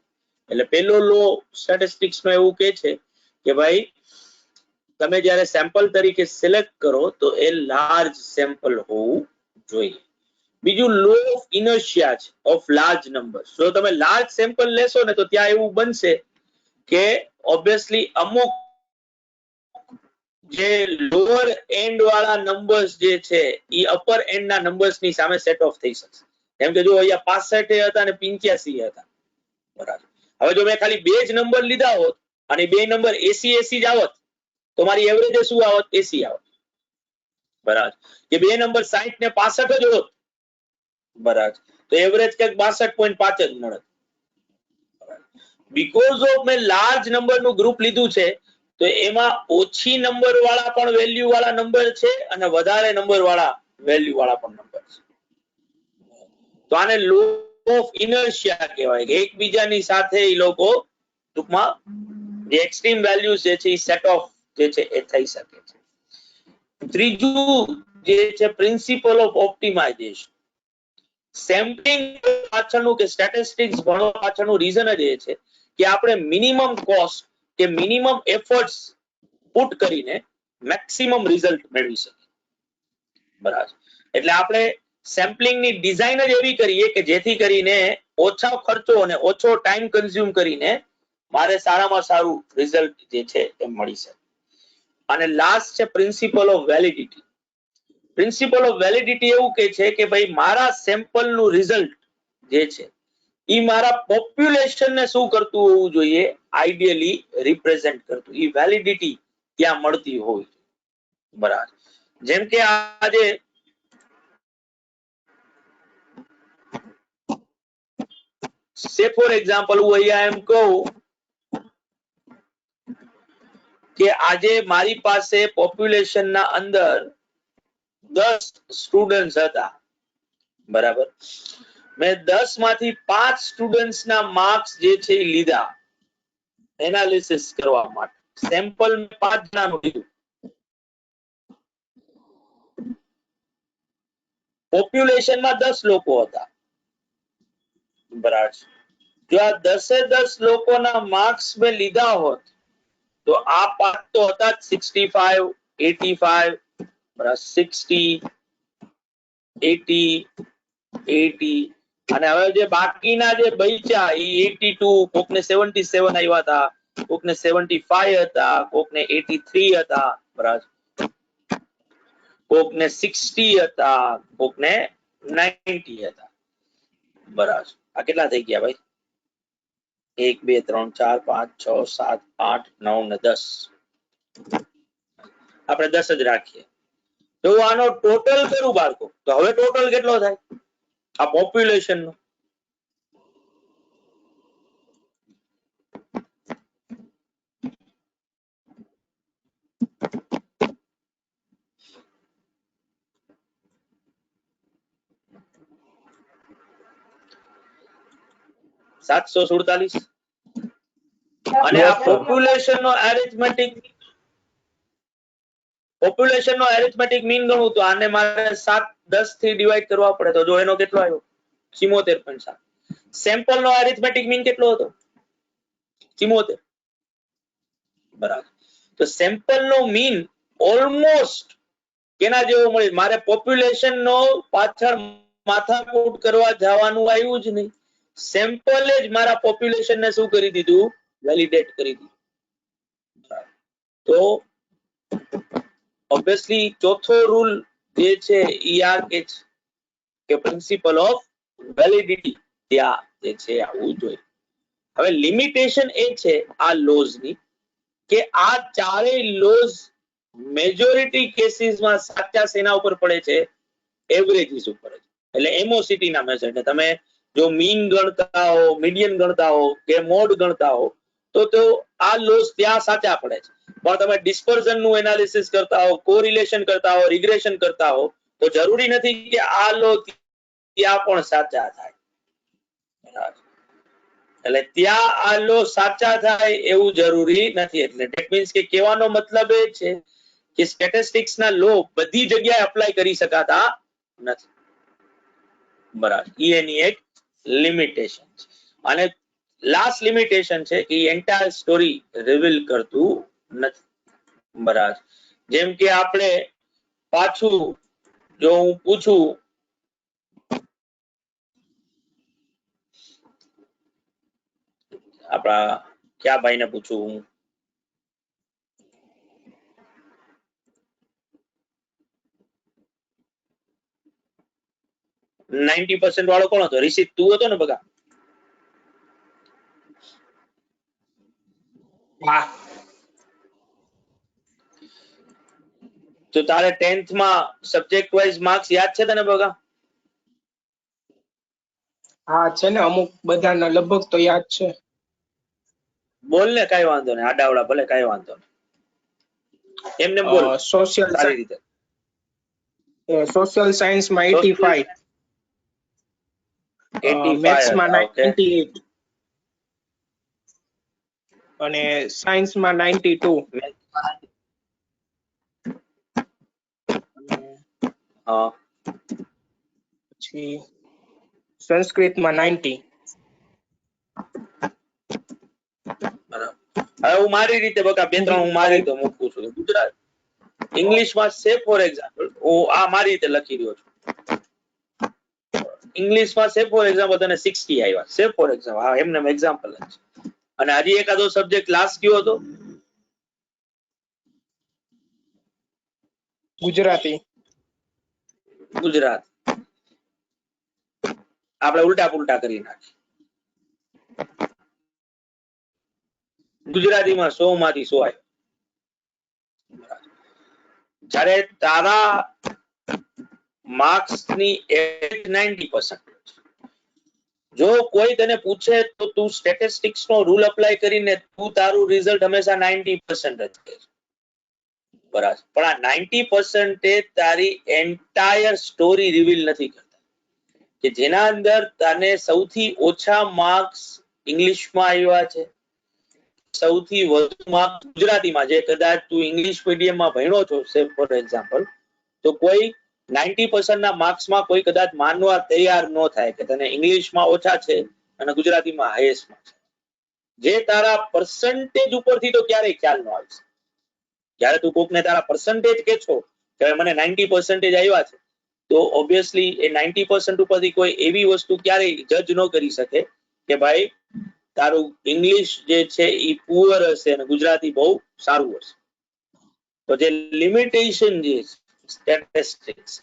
એટલે પેલો લો સ્ટેટિસ્ટિક્સ નો એવું કહે છે કે ભાઈ તમે જ્યારે સેમ્પલ તરીકે સિલેક્ટ કરો તો એ લાર્જ સેમ્પલ હોવું જોઈએ. બીજું લો ઓફ ઇનર્શિયા છે ઓફ લાર્જ નંબર્સ. જો તમે લાર્જ સેમ્પલ લેશો ને તો ત્યાં એવું બનશે કે ઓબ્વિયસલી અમુક જે લોઅર એન્ડ વાળા નંબર્સ જે છે એ અપર એન્ડ ના નંબર્સ ની સામે સેટ ઓફ થઈ શકશે. જેમ કે જો અહીંયા 65 હતા અને 85 હતા, બરાબર. હવે જો મેં ખાલી 2 જ નંબર લીધા હોત અને 2 નંબર 80 જ આવત તો મારી એવરેજ શું આવત? 80 આવત, બરાબર. કે 2 નંબર 60 ને 65 જ હોત, બરાબર, તો એવરેજ કંઈક 62.5 જ મળે. બીકોઝ ઓફ મેં લાર્જ નંબર નું ગ્રુપ લીધું છે તો એમાં ઓછી નંબર વાળા પણ વેલ્યુ વાળા નંબર છે અને વધારે નંબર વાળા વેલ્યુ વાળા પણ નંબર છે. તો આને લો ઓફ ઇનર્શિયા કહેવાય કે એકબીજાની સાથે એ લોકો ટૂંકમાં જે એક્સ્ટ્રીમ વેલ્યુઝ જે છે એ સેટ ઓફ જે છે એ થઈ શકે છે. ત્રીજું જે છે પ્રિન્સિપલ ઓફ ઓપ્ટિમાઇઝેશન. સેમ્પલિંગ પાછળનું કે સ્ટેટિસ્ટિક્સ ભણવા પાછળનું રીઝન જ એ છે કે આપણે મિનિમમ કોસ્ટ કે મિનિમમ એફર્ટ્સ પુટ કરીને મેક્સિમમ રિઝલ્ટ મેળવી શકીએ, બરાબર. એટલે આપણે સેમ્પલિંગ ની ડિઝાઇન જ એવી કરીએ કે જેથી કરીને ઓછો ખર્ચો અને ઓછો ટાઈમ કન્ઝ્યુમ કરીને મારે સારામાં સારું રિઝલ્ટ જે છે એ મળી શકે. અને લાસ્ટ છે principal of validity. Principal of validity એવું કહે છે કે ભાઈ મારા સેમ્પલ નું રિઝલ્ટ જે છે એ મારા પોપ્યુલેશન ને શું કરતું હોવું જોઈએ? આઈડિયલી રિપ્રેઝેન્ટ કરતું. એ વેલિડિટી ત્યાં મળતી હોય, બરાબર. જેમ કે આજે સે ફોર એક્ઝામ્પલ હું અહીંયા એમ કહું કે આજે મારી પાસે પોપ્યુલેશન ના અંદર 10 સ્ટુડન્ટ્સ હતા, બરાબર. મેં 10 માંથી 5 સ્ટુડન્ટ્સ ના માર્ક્સ જે છે એ લીધા એનાલિસિસ કરવા માટે. સેમ્પલ 5 જણાનું લીધું. પોપ્યુલેશન માં 10 લોકો હતા, બરાબર. જો આ 10 લોકોના માર્ક્સ મેં લીધા હોત તો આ 5 તો હતા 65, 85, 60, 80 અને હવે જે બાકીના જે બચ્યા એ 82, કોકને 77 આવ્યા હતા, કોકને 75 હતા, કોકને 83 હતા, બરાબર, કોકને 60 હતા, કોકને 90 હતા, બરાબર. આ કેટલા થઈ ગયા ભાઈ? 1 2 3 4 5 6 7 8 9 ને 10. આપણે 10 જ રાખીએ. તો આનો ટોટલ કરું બાળકો, તો હવે ટોટલ કેટલો થાય આ પોપ્યુલેશન નો? $747. અને આ પોપ્યુલેશન નો એરિથમેટિક મીન ગણું તો આને મારે 10 થી ડિવાઈડ કરવા પડે, તો જો એનો કેટલો આવ્યો? 74.7. સેમ્પલ નો એરિથમેટિક મીન કેટલો હતો? 74. બરાબર. તો સેમ્પલ નો મીન ઓલમોસ્ટ કેના જેવો મળે? મારે પોપ્યુલેશન નો પાછળ માથાકૂટ કરવા જવાનું આવ્યું જ નહીં. સેમ્પલ જ મારા પોપ્યુલેશન ને શું કરી દીધું? વેલિડેટ કરી દીધું. તો ઓબ્વિયસલી ચોથો રૂલ જે છે એ આ કે પ્રિન્સિપલ ઓફ વેલિડિટી ત્યાં જે છે આવવું જોઈએ. હવે લિમિટેશન એ છે આ લોઝ ની કે આ ચારેય લોઝ મેજોરિટી કેસીસમાં સાચા શેના ઉપર પડે છે? એવરેજીસ ઉપર. એટલે એમઓસીટી ના મેથડ ને તમે જો મીન ગણતા હો, મીડિયન ગણતા હો કે મોડ ગણતા હો તો આ લોઝ ત્યાં સાચા પડે છે. પણ તમે ડિસ્પર્ઝન નું એનાલિસિસ કરતા હો, કોરિલેશન કરતા હો, રિગ્રેશન કરતા હો તો જરૂરી નથી કે આ લો ત્યાં પણ સાચા થાય. એટલે ત્યાં આ લો સાચા થાય એવું જરૂરી નથી. એટલે ધેટ મીન્સ કે કહેવાનો મતલબ એ છે કે સ્ટેટિસ્ટિક્સ ના લો બધી જગ્યાએ અપ્લાય કરી શકાતા નથી. બરાબર. એની એક લિમિટેશન છે. અને લાસ્ટ લિમિટેશન છે કે એન્ટાયર સ્ટોરી રિવીલ કરતું નથી. બરાબર. જેમ કે આપણે પાછું જો હું પૂછું આપણા ક્યાં ભાઈને પૂછું હું, %90 વાળો કોણ હતો? રિષિત, તું હતો ને બગા? હા. તો તારે 10th માં સબ્જેક્ટ વાઇઝ માર્ક્સ યાદ છે તને બગા? હા છે ને, અમુક બધાના લગભગ તો યાદ છે. બોલ ને, કઈ વાંધો નહીં, આડાવડા ભલે, કઈ વાંધો નહીં, એમને બોલ સારી રીતે. સોશિયલ સાયન્સ માં 85, મેથ્સ માં 98 અને સાયન્સ માં 92. હા. પછી સંસ્કૃત માં 90. હવે હું મારી રીતે બકા બે ત્રણ હું મારી રીતે મૂકું છું. ગુજરાત ઇંગ્લિશ માં સે ફોર એક્ઝામ્પલ હું આ મારી રીતે લખી રહ્યો છું. ઇંગ્લિશ માં સે ફોર એક્ઝામ્પલ તને 60 આવ્યા, સે ફોર એક્ઝામ્પલ. હા, એમને એક્ઝામ્પલ જ છે. અને હજી એકાદો સબ્જેક્ટ લાસ્ટ કયો હતો? ગુજરાતી. ગુજરાત. આપણે ઉલટા પુલટા કરી નાખી. ગુજરાતીમાં 100 માંથી 100 આવ્યા. જ્યારે તારા માર્ક્સ ની 90%, જો કોઈ તને પૂછે તો તું સ્ટેટિસ્ટિક્સ નો રૂલ અપ્લાય કરીને તું તારું રિઝલ્ટ હંમેશા 90% જ કહે. બરાબર. પણ આ 90% તારી એન્ટાયર સ્ટોરી રિવીલ નથી કરતા. કે જેના અંદર તને સૌથી ઓછા માર્ક્સ ઇંગ્લિશમાં આવ્યા છે, સૌથી વધુ માર્ક્સ ગુજરાતીમાં, જે કદાચ તું ઇંગ્લિશ મીડિયમમાં ભણ્યો છો સે ફોર એક્ઝામ્પલ, તો કોઈ 90% ના માર્ક્સમાં કોઈ કદાચ માનવા તૈયાર ન થાય કે તને ઇંગ્લિશમાં ઓછા છે અને ગુજરાતીમાં હાઈએસ્ટમાં છે. જે તારા પર્સન્ટેજ ઉપરથી તો ક્યારેય ખ્યાલ ન આવશે. જ્યારે તું કોકને તારા પર્સન્ટેજ કે છો કે મને 90% આવ્યા છે, તો ઓબ્વિયસલી એ 90% ઉપરથી કોઈ એવી વસ્તુ ક્યારેય જજ ન કરી શકે કે ભાઈ તારું ઇંગ્લિશ જે છે એ પુઅર હશે અને ગુજરાતી બહુ સારું હશે. તો જે લિમિટેશન જે સ્ટેટિસ્ટિક્સ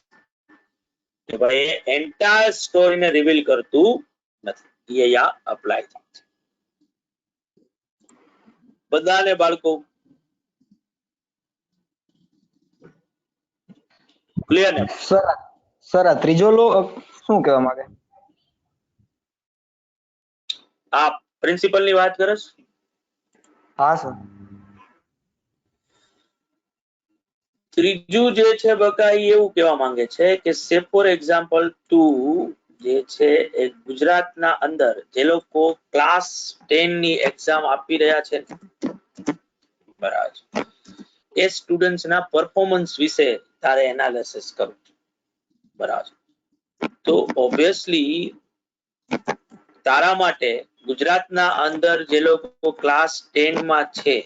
કે ભાઈ એન્ટાયર સ્ટોરીને રિવીલ કરતું નથી, એ અહીંયા અપ્લાય થાય છે. બધાને બાળકો ક્લિયર ને? સર આ ત્રીજો લો શું કહેવા માંગે? આ પ્રિન્સિપલ ની વાત કરસ? હા સર. ત્રીજું જે છે બકા એવું કહેવા માંગે છે કે સે ફોર એક્ઝામ્પલ તું જે છે એ ગુજરાતના અંદર જે લોકો ક્લાસ 10 ની એક્ઝામ આપી રહ્યા છે બરાબર, એ સ્ટુડન્ટ્સ ના પરફોર્મન્સ વિશે તારે એનાલિસિસ કરવું બરાબર. તો ઓબ્વિયસલી તારા માટે ગુજરાતના અંદર જે લોકો ક્લાસ 10 માં છે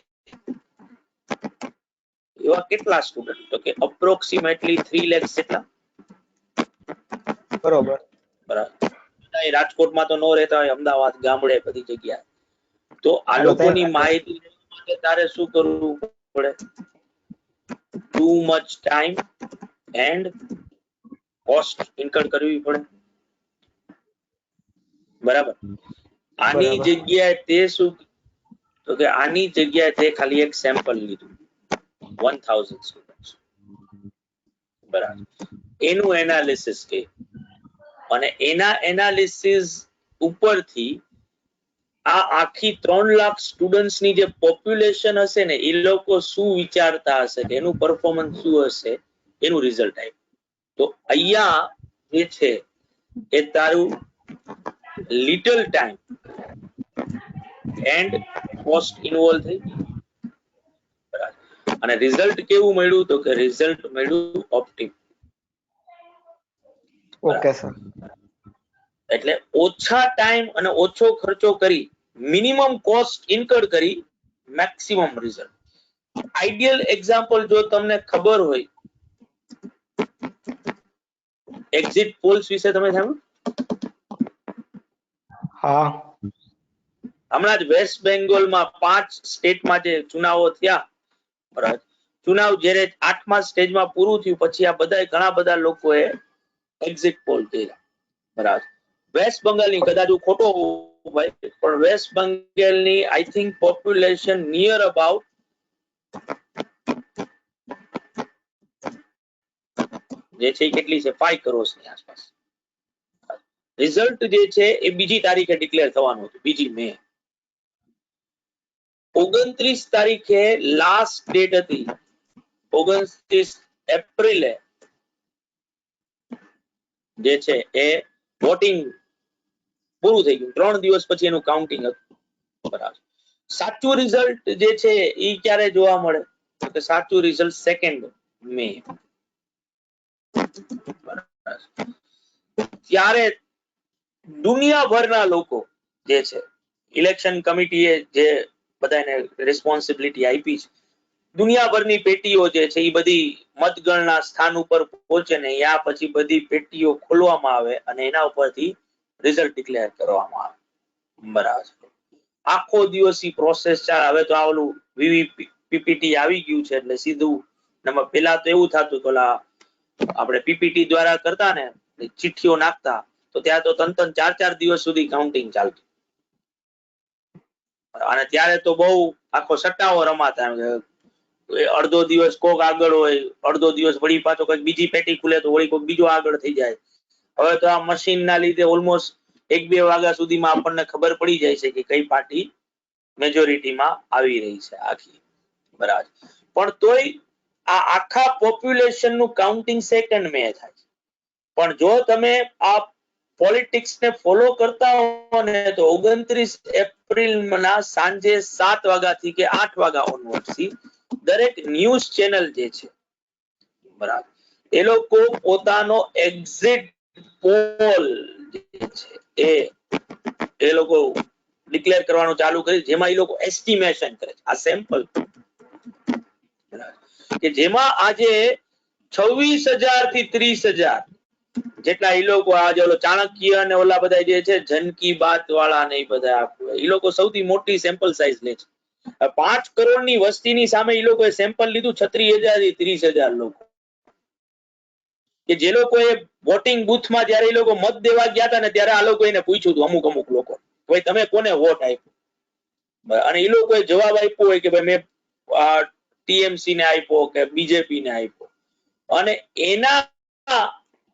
એવા કેટલા સ્ટુડન્ટ? તો કે અપ્રોક્સિમેટલી 3 લાખ જેટલા. બરોબર. બરાબર. રાજકોટમાં તો નો રહેતા હોય, અમદાવાદ, ગામડે, બધી જગ્યાએ. તો આ હાલો, લોકોની તૈયાર. માહિતી માટે તારે શું કરવું પડે? Too much time and cost incur કરવી પડે. બરાબર. આની બરાબર. જગ્યાએ તે શું, તો કે આની જગ્યાએ તે ખાલી એક સેમ્પલ લીધું 1000 સ્ટુડન્ટ્સ બરાબર, એનું એનાલિસિસ કે અને એના એનાલિસિસ ઉપરથી આ આખી 3 લાખ સ્ટુડન્ટ્સ ની જે પોપ્યુલેશન હશે ને એ લોકો શું વિચારતા હશે કે એનું પરફોર્મન્સ શું હશે એનું રિઝલ્ટ આવ્યું. તો અહીંયા જે છે એ તારું little time and cost involve થઈ બરાબર. અને રિઝલ્ટ કેવું મળ્યું? તો કે રિઝલ્ટ મળ્યું ઓપ્ટિમ. Okay sir. એટલે ઓછા ટાઈમ અને ઓછો ખર્ચો કરી મિનિમમ કોસ્ટ ઇન્કર કરી મેક્સિમમ રિઝલ્ટ. આઈડિયલ એક્ઝામ્પલ જો તમને ખબર હોય, એક્ઝિટ પોલ્સ વિશે તમે સાંભળ્યું? હા. હમણાં જ વેસ્ટ બેંગોલમાં 5 સ્ટેટમાં જે ચુનાવો થયા બરાબર, ચુનાવ જ્યારે 8મા સ્ટેજમાં પૂરું થયું પછી આ બધા ઘણા બધા લોકોએ એક્ઝિટ પોલ કર્યા બરાબર. વેસ્ટ બંગાળની, કદાચ હું ખોટો હોય પણ વેસ્ટ બંગાળની I think population near about જે છે કેટલી છે 5 કરોડ ની આસપાસ. રિઝલ્ટ જે છે એ બીજી તારીખે ડિક્લેર થવાનું હતું, 2 મે. 29 તારીખે લાસ્ટ ડેટ હતી, 29 એપ્રિલે જે છે એ વોટિંગ પૂરું થઈ ગયું. 3 દિવસ પછી એનું કાઉન્ટિંગ હતું બરાબર. સાચું રિઝલ્ટ જે છે એ ક્યારે જોવા મળે? તો કે સાચું રિઝલ્ટ 2 મે. ત્યારે દુનિયાભરના લોકો જે છે, ઇલેક્શન કમિટીએ જે બધાને રિસ્પોન્સિબિલિટી આપી છે, દુનિયાભરની પેટીઓ જે છે એ બધી મતગણના સ્થાન ઉપર પહોંચે ને યા પછી બધી પેટીઓ ખોલવામાં આવે અને એના ઉપરથી રિઝલ્ટ ડિક્લેર કરવામાં આવે બરાબર. આખો દિવસ ઈ પ્રોસેસ ચાલે. હવે તો આ ઓલું વીવીપીપીટી આવી ગયું છે એટલે સીધું નંબર. પેલા તો એવું થતું કે ઓલા આપણે પીપીટી દ્વારા કરતા ને ચિઠ્ઠીઓ નાખતા, તો ત્યાં તો 3-4 દિવસ સુધી કાઉન્ટિંગ ચાલતું. અને ત્યારે તો બહુ આખો સટ્ટાઓ રમાતા, અડધો દિવસ કોક આગળ હોય, અડધો દિવસ વળી પાછો કઈક બીજી પેટી ખુલે તો વળી કોક બીજો આગળ થઈ જાય. હવે તો આ મશીન ના લીધે ઓલમોસ્ટ 1-2 વાગ્યા સુધીમાં આપણને ખબર પડી જાય છે કે કઈ પાર્ટી મેજોરિટીમાં આવી રહી છે આખી બરાબર. પણ તોય આ આખા પોપ્યુલેશન નું કાઉન્ટિંગ 2 મે થાય. પણ જો તમે આ પોલિટિક્સ ને ફોલો કરતા હો ને તો 29 એપ્રિલના સાંજે 7 વાગ્યાથી કે 8 વાગ્યા ઓનવર્ડથી દરેક ન્યૂઝ ચેનલ જે છે બરાબર, એ લોકો પોતાનો એક્ઝિટ પોલ જે છે એ લોકો ડિક્લેર કરવાનું ચાલુ કરી, જેમાં એ લોકો એસ્ટિમેશન કરે છે. આ સેમ્પલ કે જેમાં આજે 26,000 થી 30,000 જેટલા એ લોકો આજે ઓલો ચાણક્ય અને ઓલા બધા જે છે જન કી બાત વાળા ને એ બધા આપે એ લોકો સૌથી મોટી સેમ્પલ સાઇઝ લે છે. 5 કરોડની વસ્તીની સામે એ લોકોએ સેમ્પલ લીધું 36,000 થી 30,000 લોકો કે જે લોકોએ વોટિંગ બૂથમાં જ્યારે એ લોકો મત દેવા ગયા હતા ને ત્યારે આ લોકો એને પૂછ્યું હતું અમુક લોકો ભાઈ તમે કોને વોટ આપ્યો અને એ લોકોએ જવાબ આપ્યો હોય કે ભાઈ મેં ટીએમસી ને આપ્યો કે બીજેપી ને આપ્યો અને એના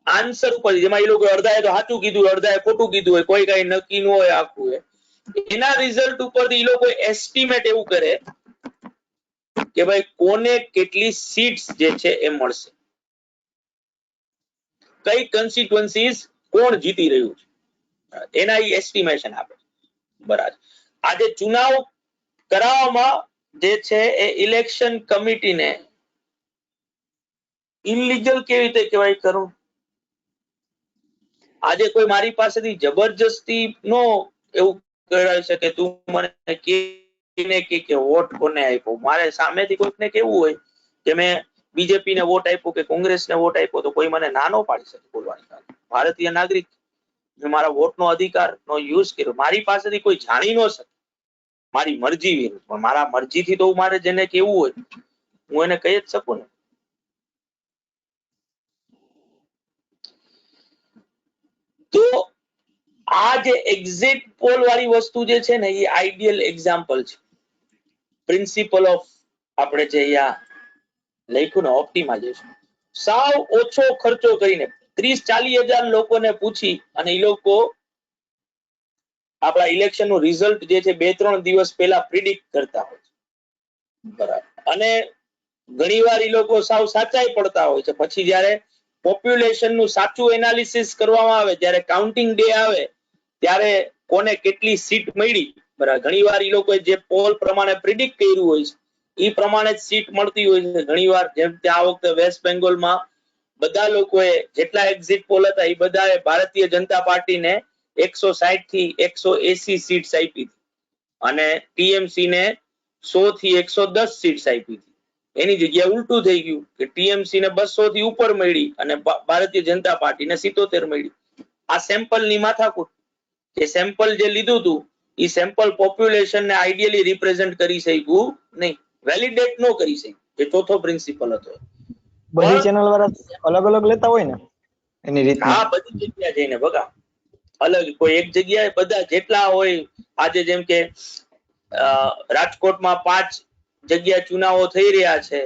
આન્સર ઉપર જેમાં એ લોકો અડધાએ તો સાચું કીધું અડધાએ ખોટું કીધું હોય કોઈ કઈ નક્કી ન હોય આખું હોય એના રિઝલ્ટ ઉપરથી એ લોકો એસ્ટિમેટ એવું કરે કે ભાઈ કોને કેટલી સીટ્સ જે છે એ મળશે કઈ કોન્સ્ટિટ્યુએન્સીઝ કોણ જીતી રહ્યું છે એના એ એસ્ટિમેશન આપે બરાબર. આજે ચુનાવ કરાવવામાં જે છે એ ઇલેક્શન કમિટીને ઇલીગલ કેવી રીતે કહેવાય કરું આજે કોઈ મારી પાસેથી જબરજસ્તી નો એવું કરાવી શકે તું મને કે વોટ કોને આપ્યો મારે સામેથી કોઈકને કેવું હોય કે મેં બીજેપી ને વોટ આપ્યો કે કોંગ્રેસ ને વોટ આપ્યો તો કોઈ મને ના ન પાડી શકે બોલવાની ભારતીય નાગરિક મેં મારા વોટનો અધિકાર નો યુઝ કર્યો મારી પાસેથી કોઈ જાણી ન શકે મારી મરજી વિરુદ્ધ મારા મરજીથી તો મારે જેને કેવું હોય હું એને કહી જ શકું ને. તો આ જે એક્ઝિટ પોલ વાળી વસ્તુ જે છે ને એ આઈડિયલ એક્ઝામ્પલ છે પ્રિન્સિપલ ઓફ આપણે જે અહીંયા લખ્યું ને ઓપ્ટિમાઇઝેશન સાવ ઓછો ખર્ચો કરીને 30-40 હજાર લોકોને પૂછી અને એ લોકો આપણા ઇલેક્શન નું રિઝલ્ટ જે છે 2-3 દિવસ પહેલા પ્રિડિક્ટ કરતા હોય છે બરાબર અને ઘણીવાર એ લોકો સાવ સાચાઈ પડતા હોય છે પછી જ્યારે પોપ્યુલેશન નું સાચું એનાલિસિસ કરવામાં આવે જ્યારે કાઉન્ટિંગ ડે આવે ત્યારે કોને કેટલી સીટ મળી બરાબર ઘણીવાર એ લોકોએ જે પોલ પ્રમાણે પ્રિડિક્ટ કર્યું હોય છે એ પ્રમાણે જ સીટ મળતી હોય છે ઘણીવાર જેમ કે આ વખતે વેસ્ટ બેંગોલમાં બધા લોકોએ જેટલા એક્ઝિટ પોલ હતા એ બધાએ ભારતીય જનતા પાર્ટીને 160 થી 180 સીટ્સ આપી હતી અને ટીએમસી ને 100 થી 110 સીટ્સ આપી હતી એની જગ્યાએ ઉલટું થઈ ગયું કે ટીએમસી ને 200 થી ઉપર મળી અને ભારતીય જનતા પાર્ટીને 77 મળી આ સેમ્પલ ની માથાકૂટ એ સેમ્પલ જે લીધું હતું એ સેમ્પલ પોપ્યુલેશન ને આઈડિયલી રિપ્રેઝન્ટ કરી શક્યું નહીં વેલિડેટ ન કરી શક્યું જે ચોથો પ્રિન્સિપલ હતો બધી ચેનલ વાળા અલગ અલગ લેતા હોય ને એની રીતે. હા બધી જગ્યાએ જઈને બગા અલગ કોઈ એક જગ્યાએ બધા જેટલા હોય આજે જેમ કે રાજકોટમાં 5 જગ્યા ચુનાવો થઈ રહ્યા છે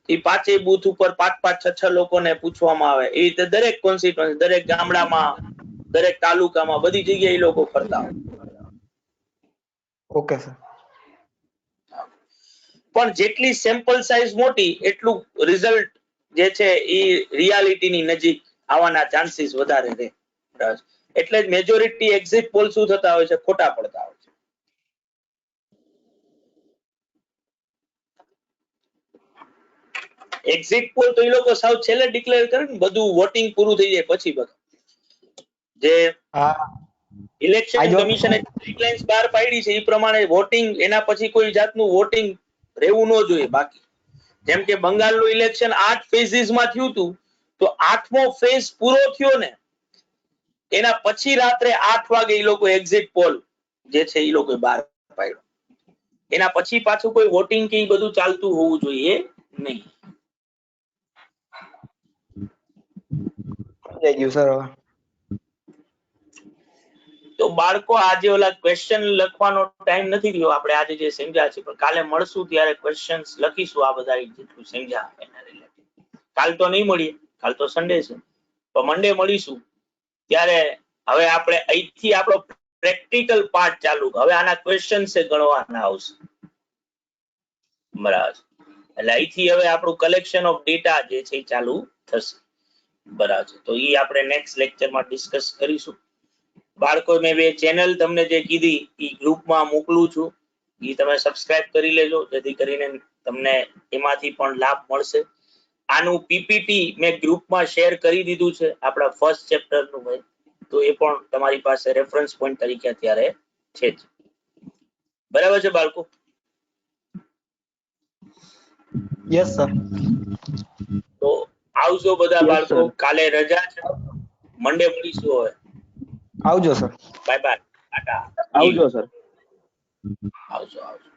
એ 5 બૂથ ઉપર 5-5-6 લોકોને પૂછવામાં આવે એ રીતે દરેક કોન્સ્ટિટ્યુઅન્સી દરેક ગામડામાં દરેક તાલુકામાં બધી જગ્યાએ એ લોકો ફરતા હોય. Okay sir. પણ જેટલી સેમ્પલ સાઇઝ મોટી એટલું રિઝલ્ટ જે છે એ રિયાલિટીની નજીક આવવાના ચાન્સીસ વધારે રહે એટલે જ મેજોરિટી એક્ઝિટ પોલ શું થતા હોય છે ખોટા પડતા હોય છે. એક્ઝિટ પોલ તો એ લોકો સાવ છેલ્લે ડિક્લેર કરે ને બધું વોટિંગ પૂરું થઈ જાય પછી બધું જે ઇલેક્શન કમિશને ગાઈડલાઇન્સ બહાર પાડી છે એ પ્રમાણે વોટિંગ એના પછી કોઈ જાતનું વોટિંગ રહેવું ન જોઈએ બાકી જેમ કે બંગાળનું ઇલેક્શન 8 ફેઝીસમાં થયું હતું તો 8મો ફેઝ પૂરો થયો ને એના પછી રાત્રે 8 વાગે એ લોકો એક્ઝિટ પોલ જે છે એ લોકો બહાર પાડ્યો એના પછી પાછું કોઈ વોટિંગ કે બધું ચાલતું હોવું જોઈએ નહીં. જય ગયું સર. તો બાળકો આજે ઓલા ક્વેશ્ચન લખવાનો ટાઈમ નથી થયો આપણે આજે જે સમજ્યા છે પણ કાલે મળશું ત્યારે ક્વેશ્ચન્સ લખીશું આ બધા જેટલું સમજ્યા એના રિલેટેડ. કાલ તો નહીં મળીએ કાલ તો સન્ડે છે તો મંડે મળીશું ત્યારે હવે આપણે અહીંથી આપણો પ્રેક્ટિકલ પાર્ટ ચાલુ હવે આના ક્વેશ્ચન્સ ગણવાના આવશે બરાબર એટલે અહીંથી હવે આપણું કલેક્શન ઓફ ડેટા જે છે ચાલુ થશે બરાબર તો એ આપણે નેક્સ્ટ લેક્ચરમાં ડિસ્કસ કરીશું. બાળકો મેં બે ચેનલ તમને જે કીધી એ ગ્રુપમાં મોકલું છું એ તમે સબસ્ક્રાઇબ કરી લેજો જેથી કરીને તમને એમાંથી પણ લાભ મળશે. આનું પીપીટી મેં ગ્રુપમાં શેર કરી દીધું છે આપણા ફર્સ્ટ ચેપ્ટરનું ભાઈ તો એ પણ તમારી પાસે રેફરન્સ પોઈન્ટ તરીકે અત્યારે છે જ બરાબર છે બાળકો. Yes sir. તો આવજો બધા બાળકો કાલે રજા છે મંડે મળીશું હવે. આવજો સર. Bye bye. ટાટા. આવજો સર. આવજો આવજો.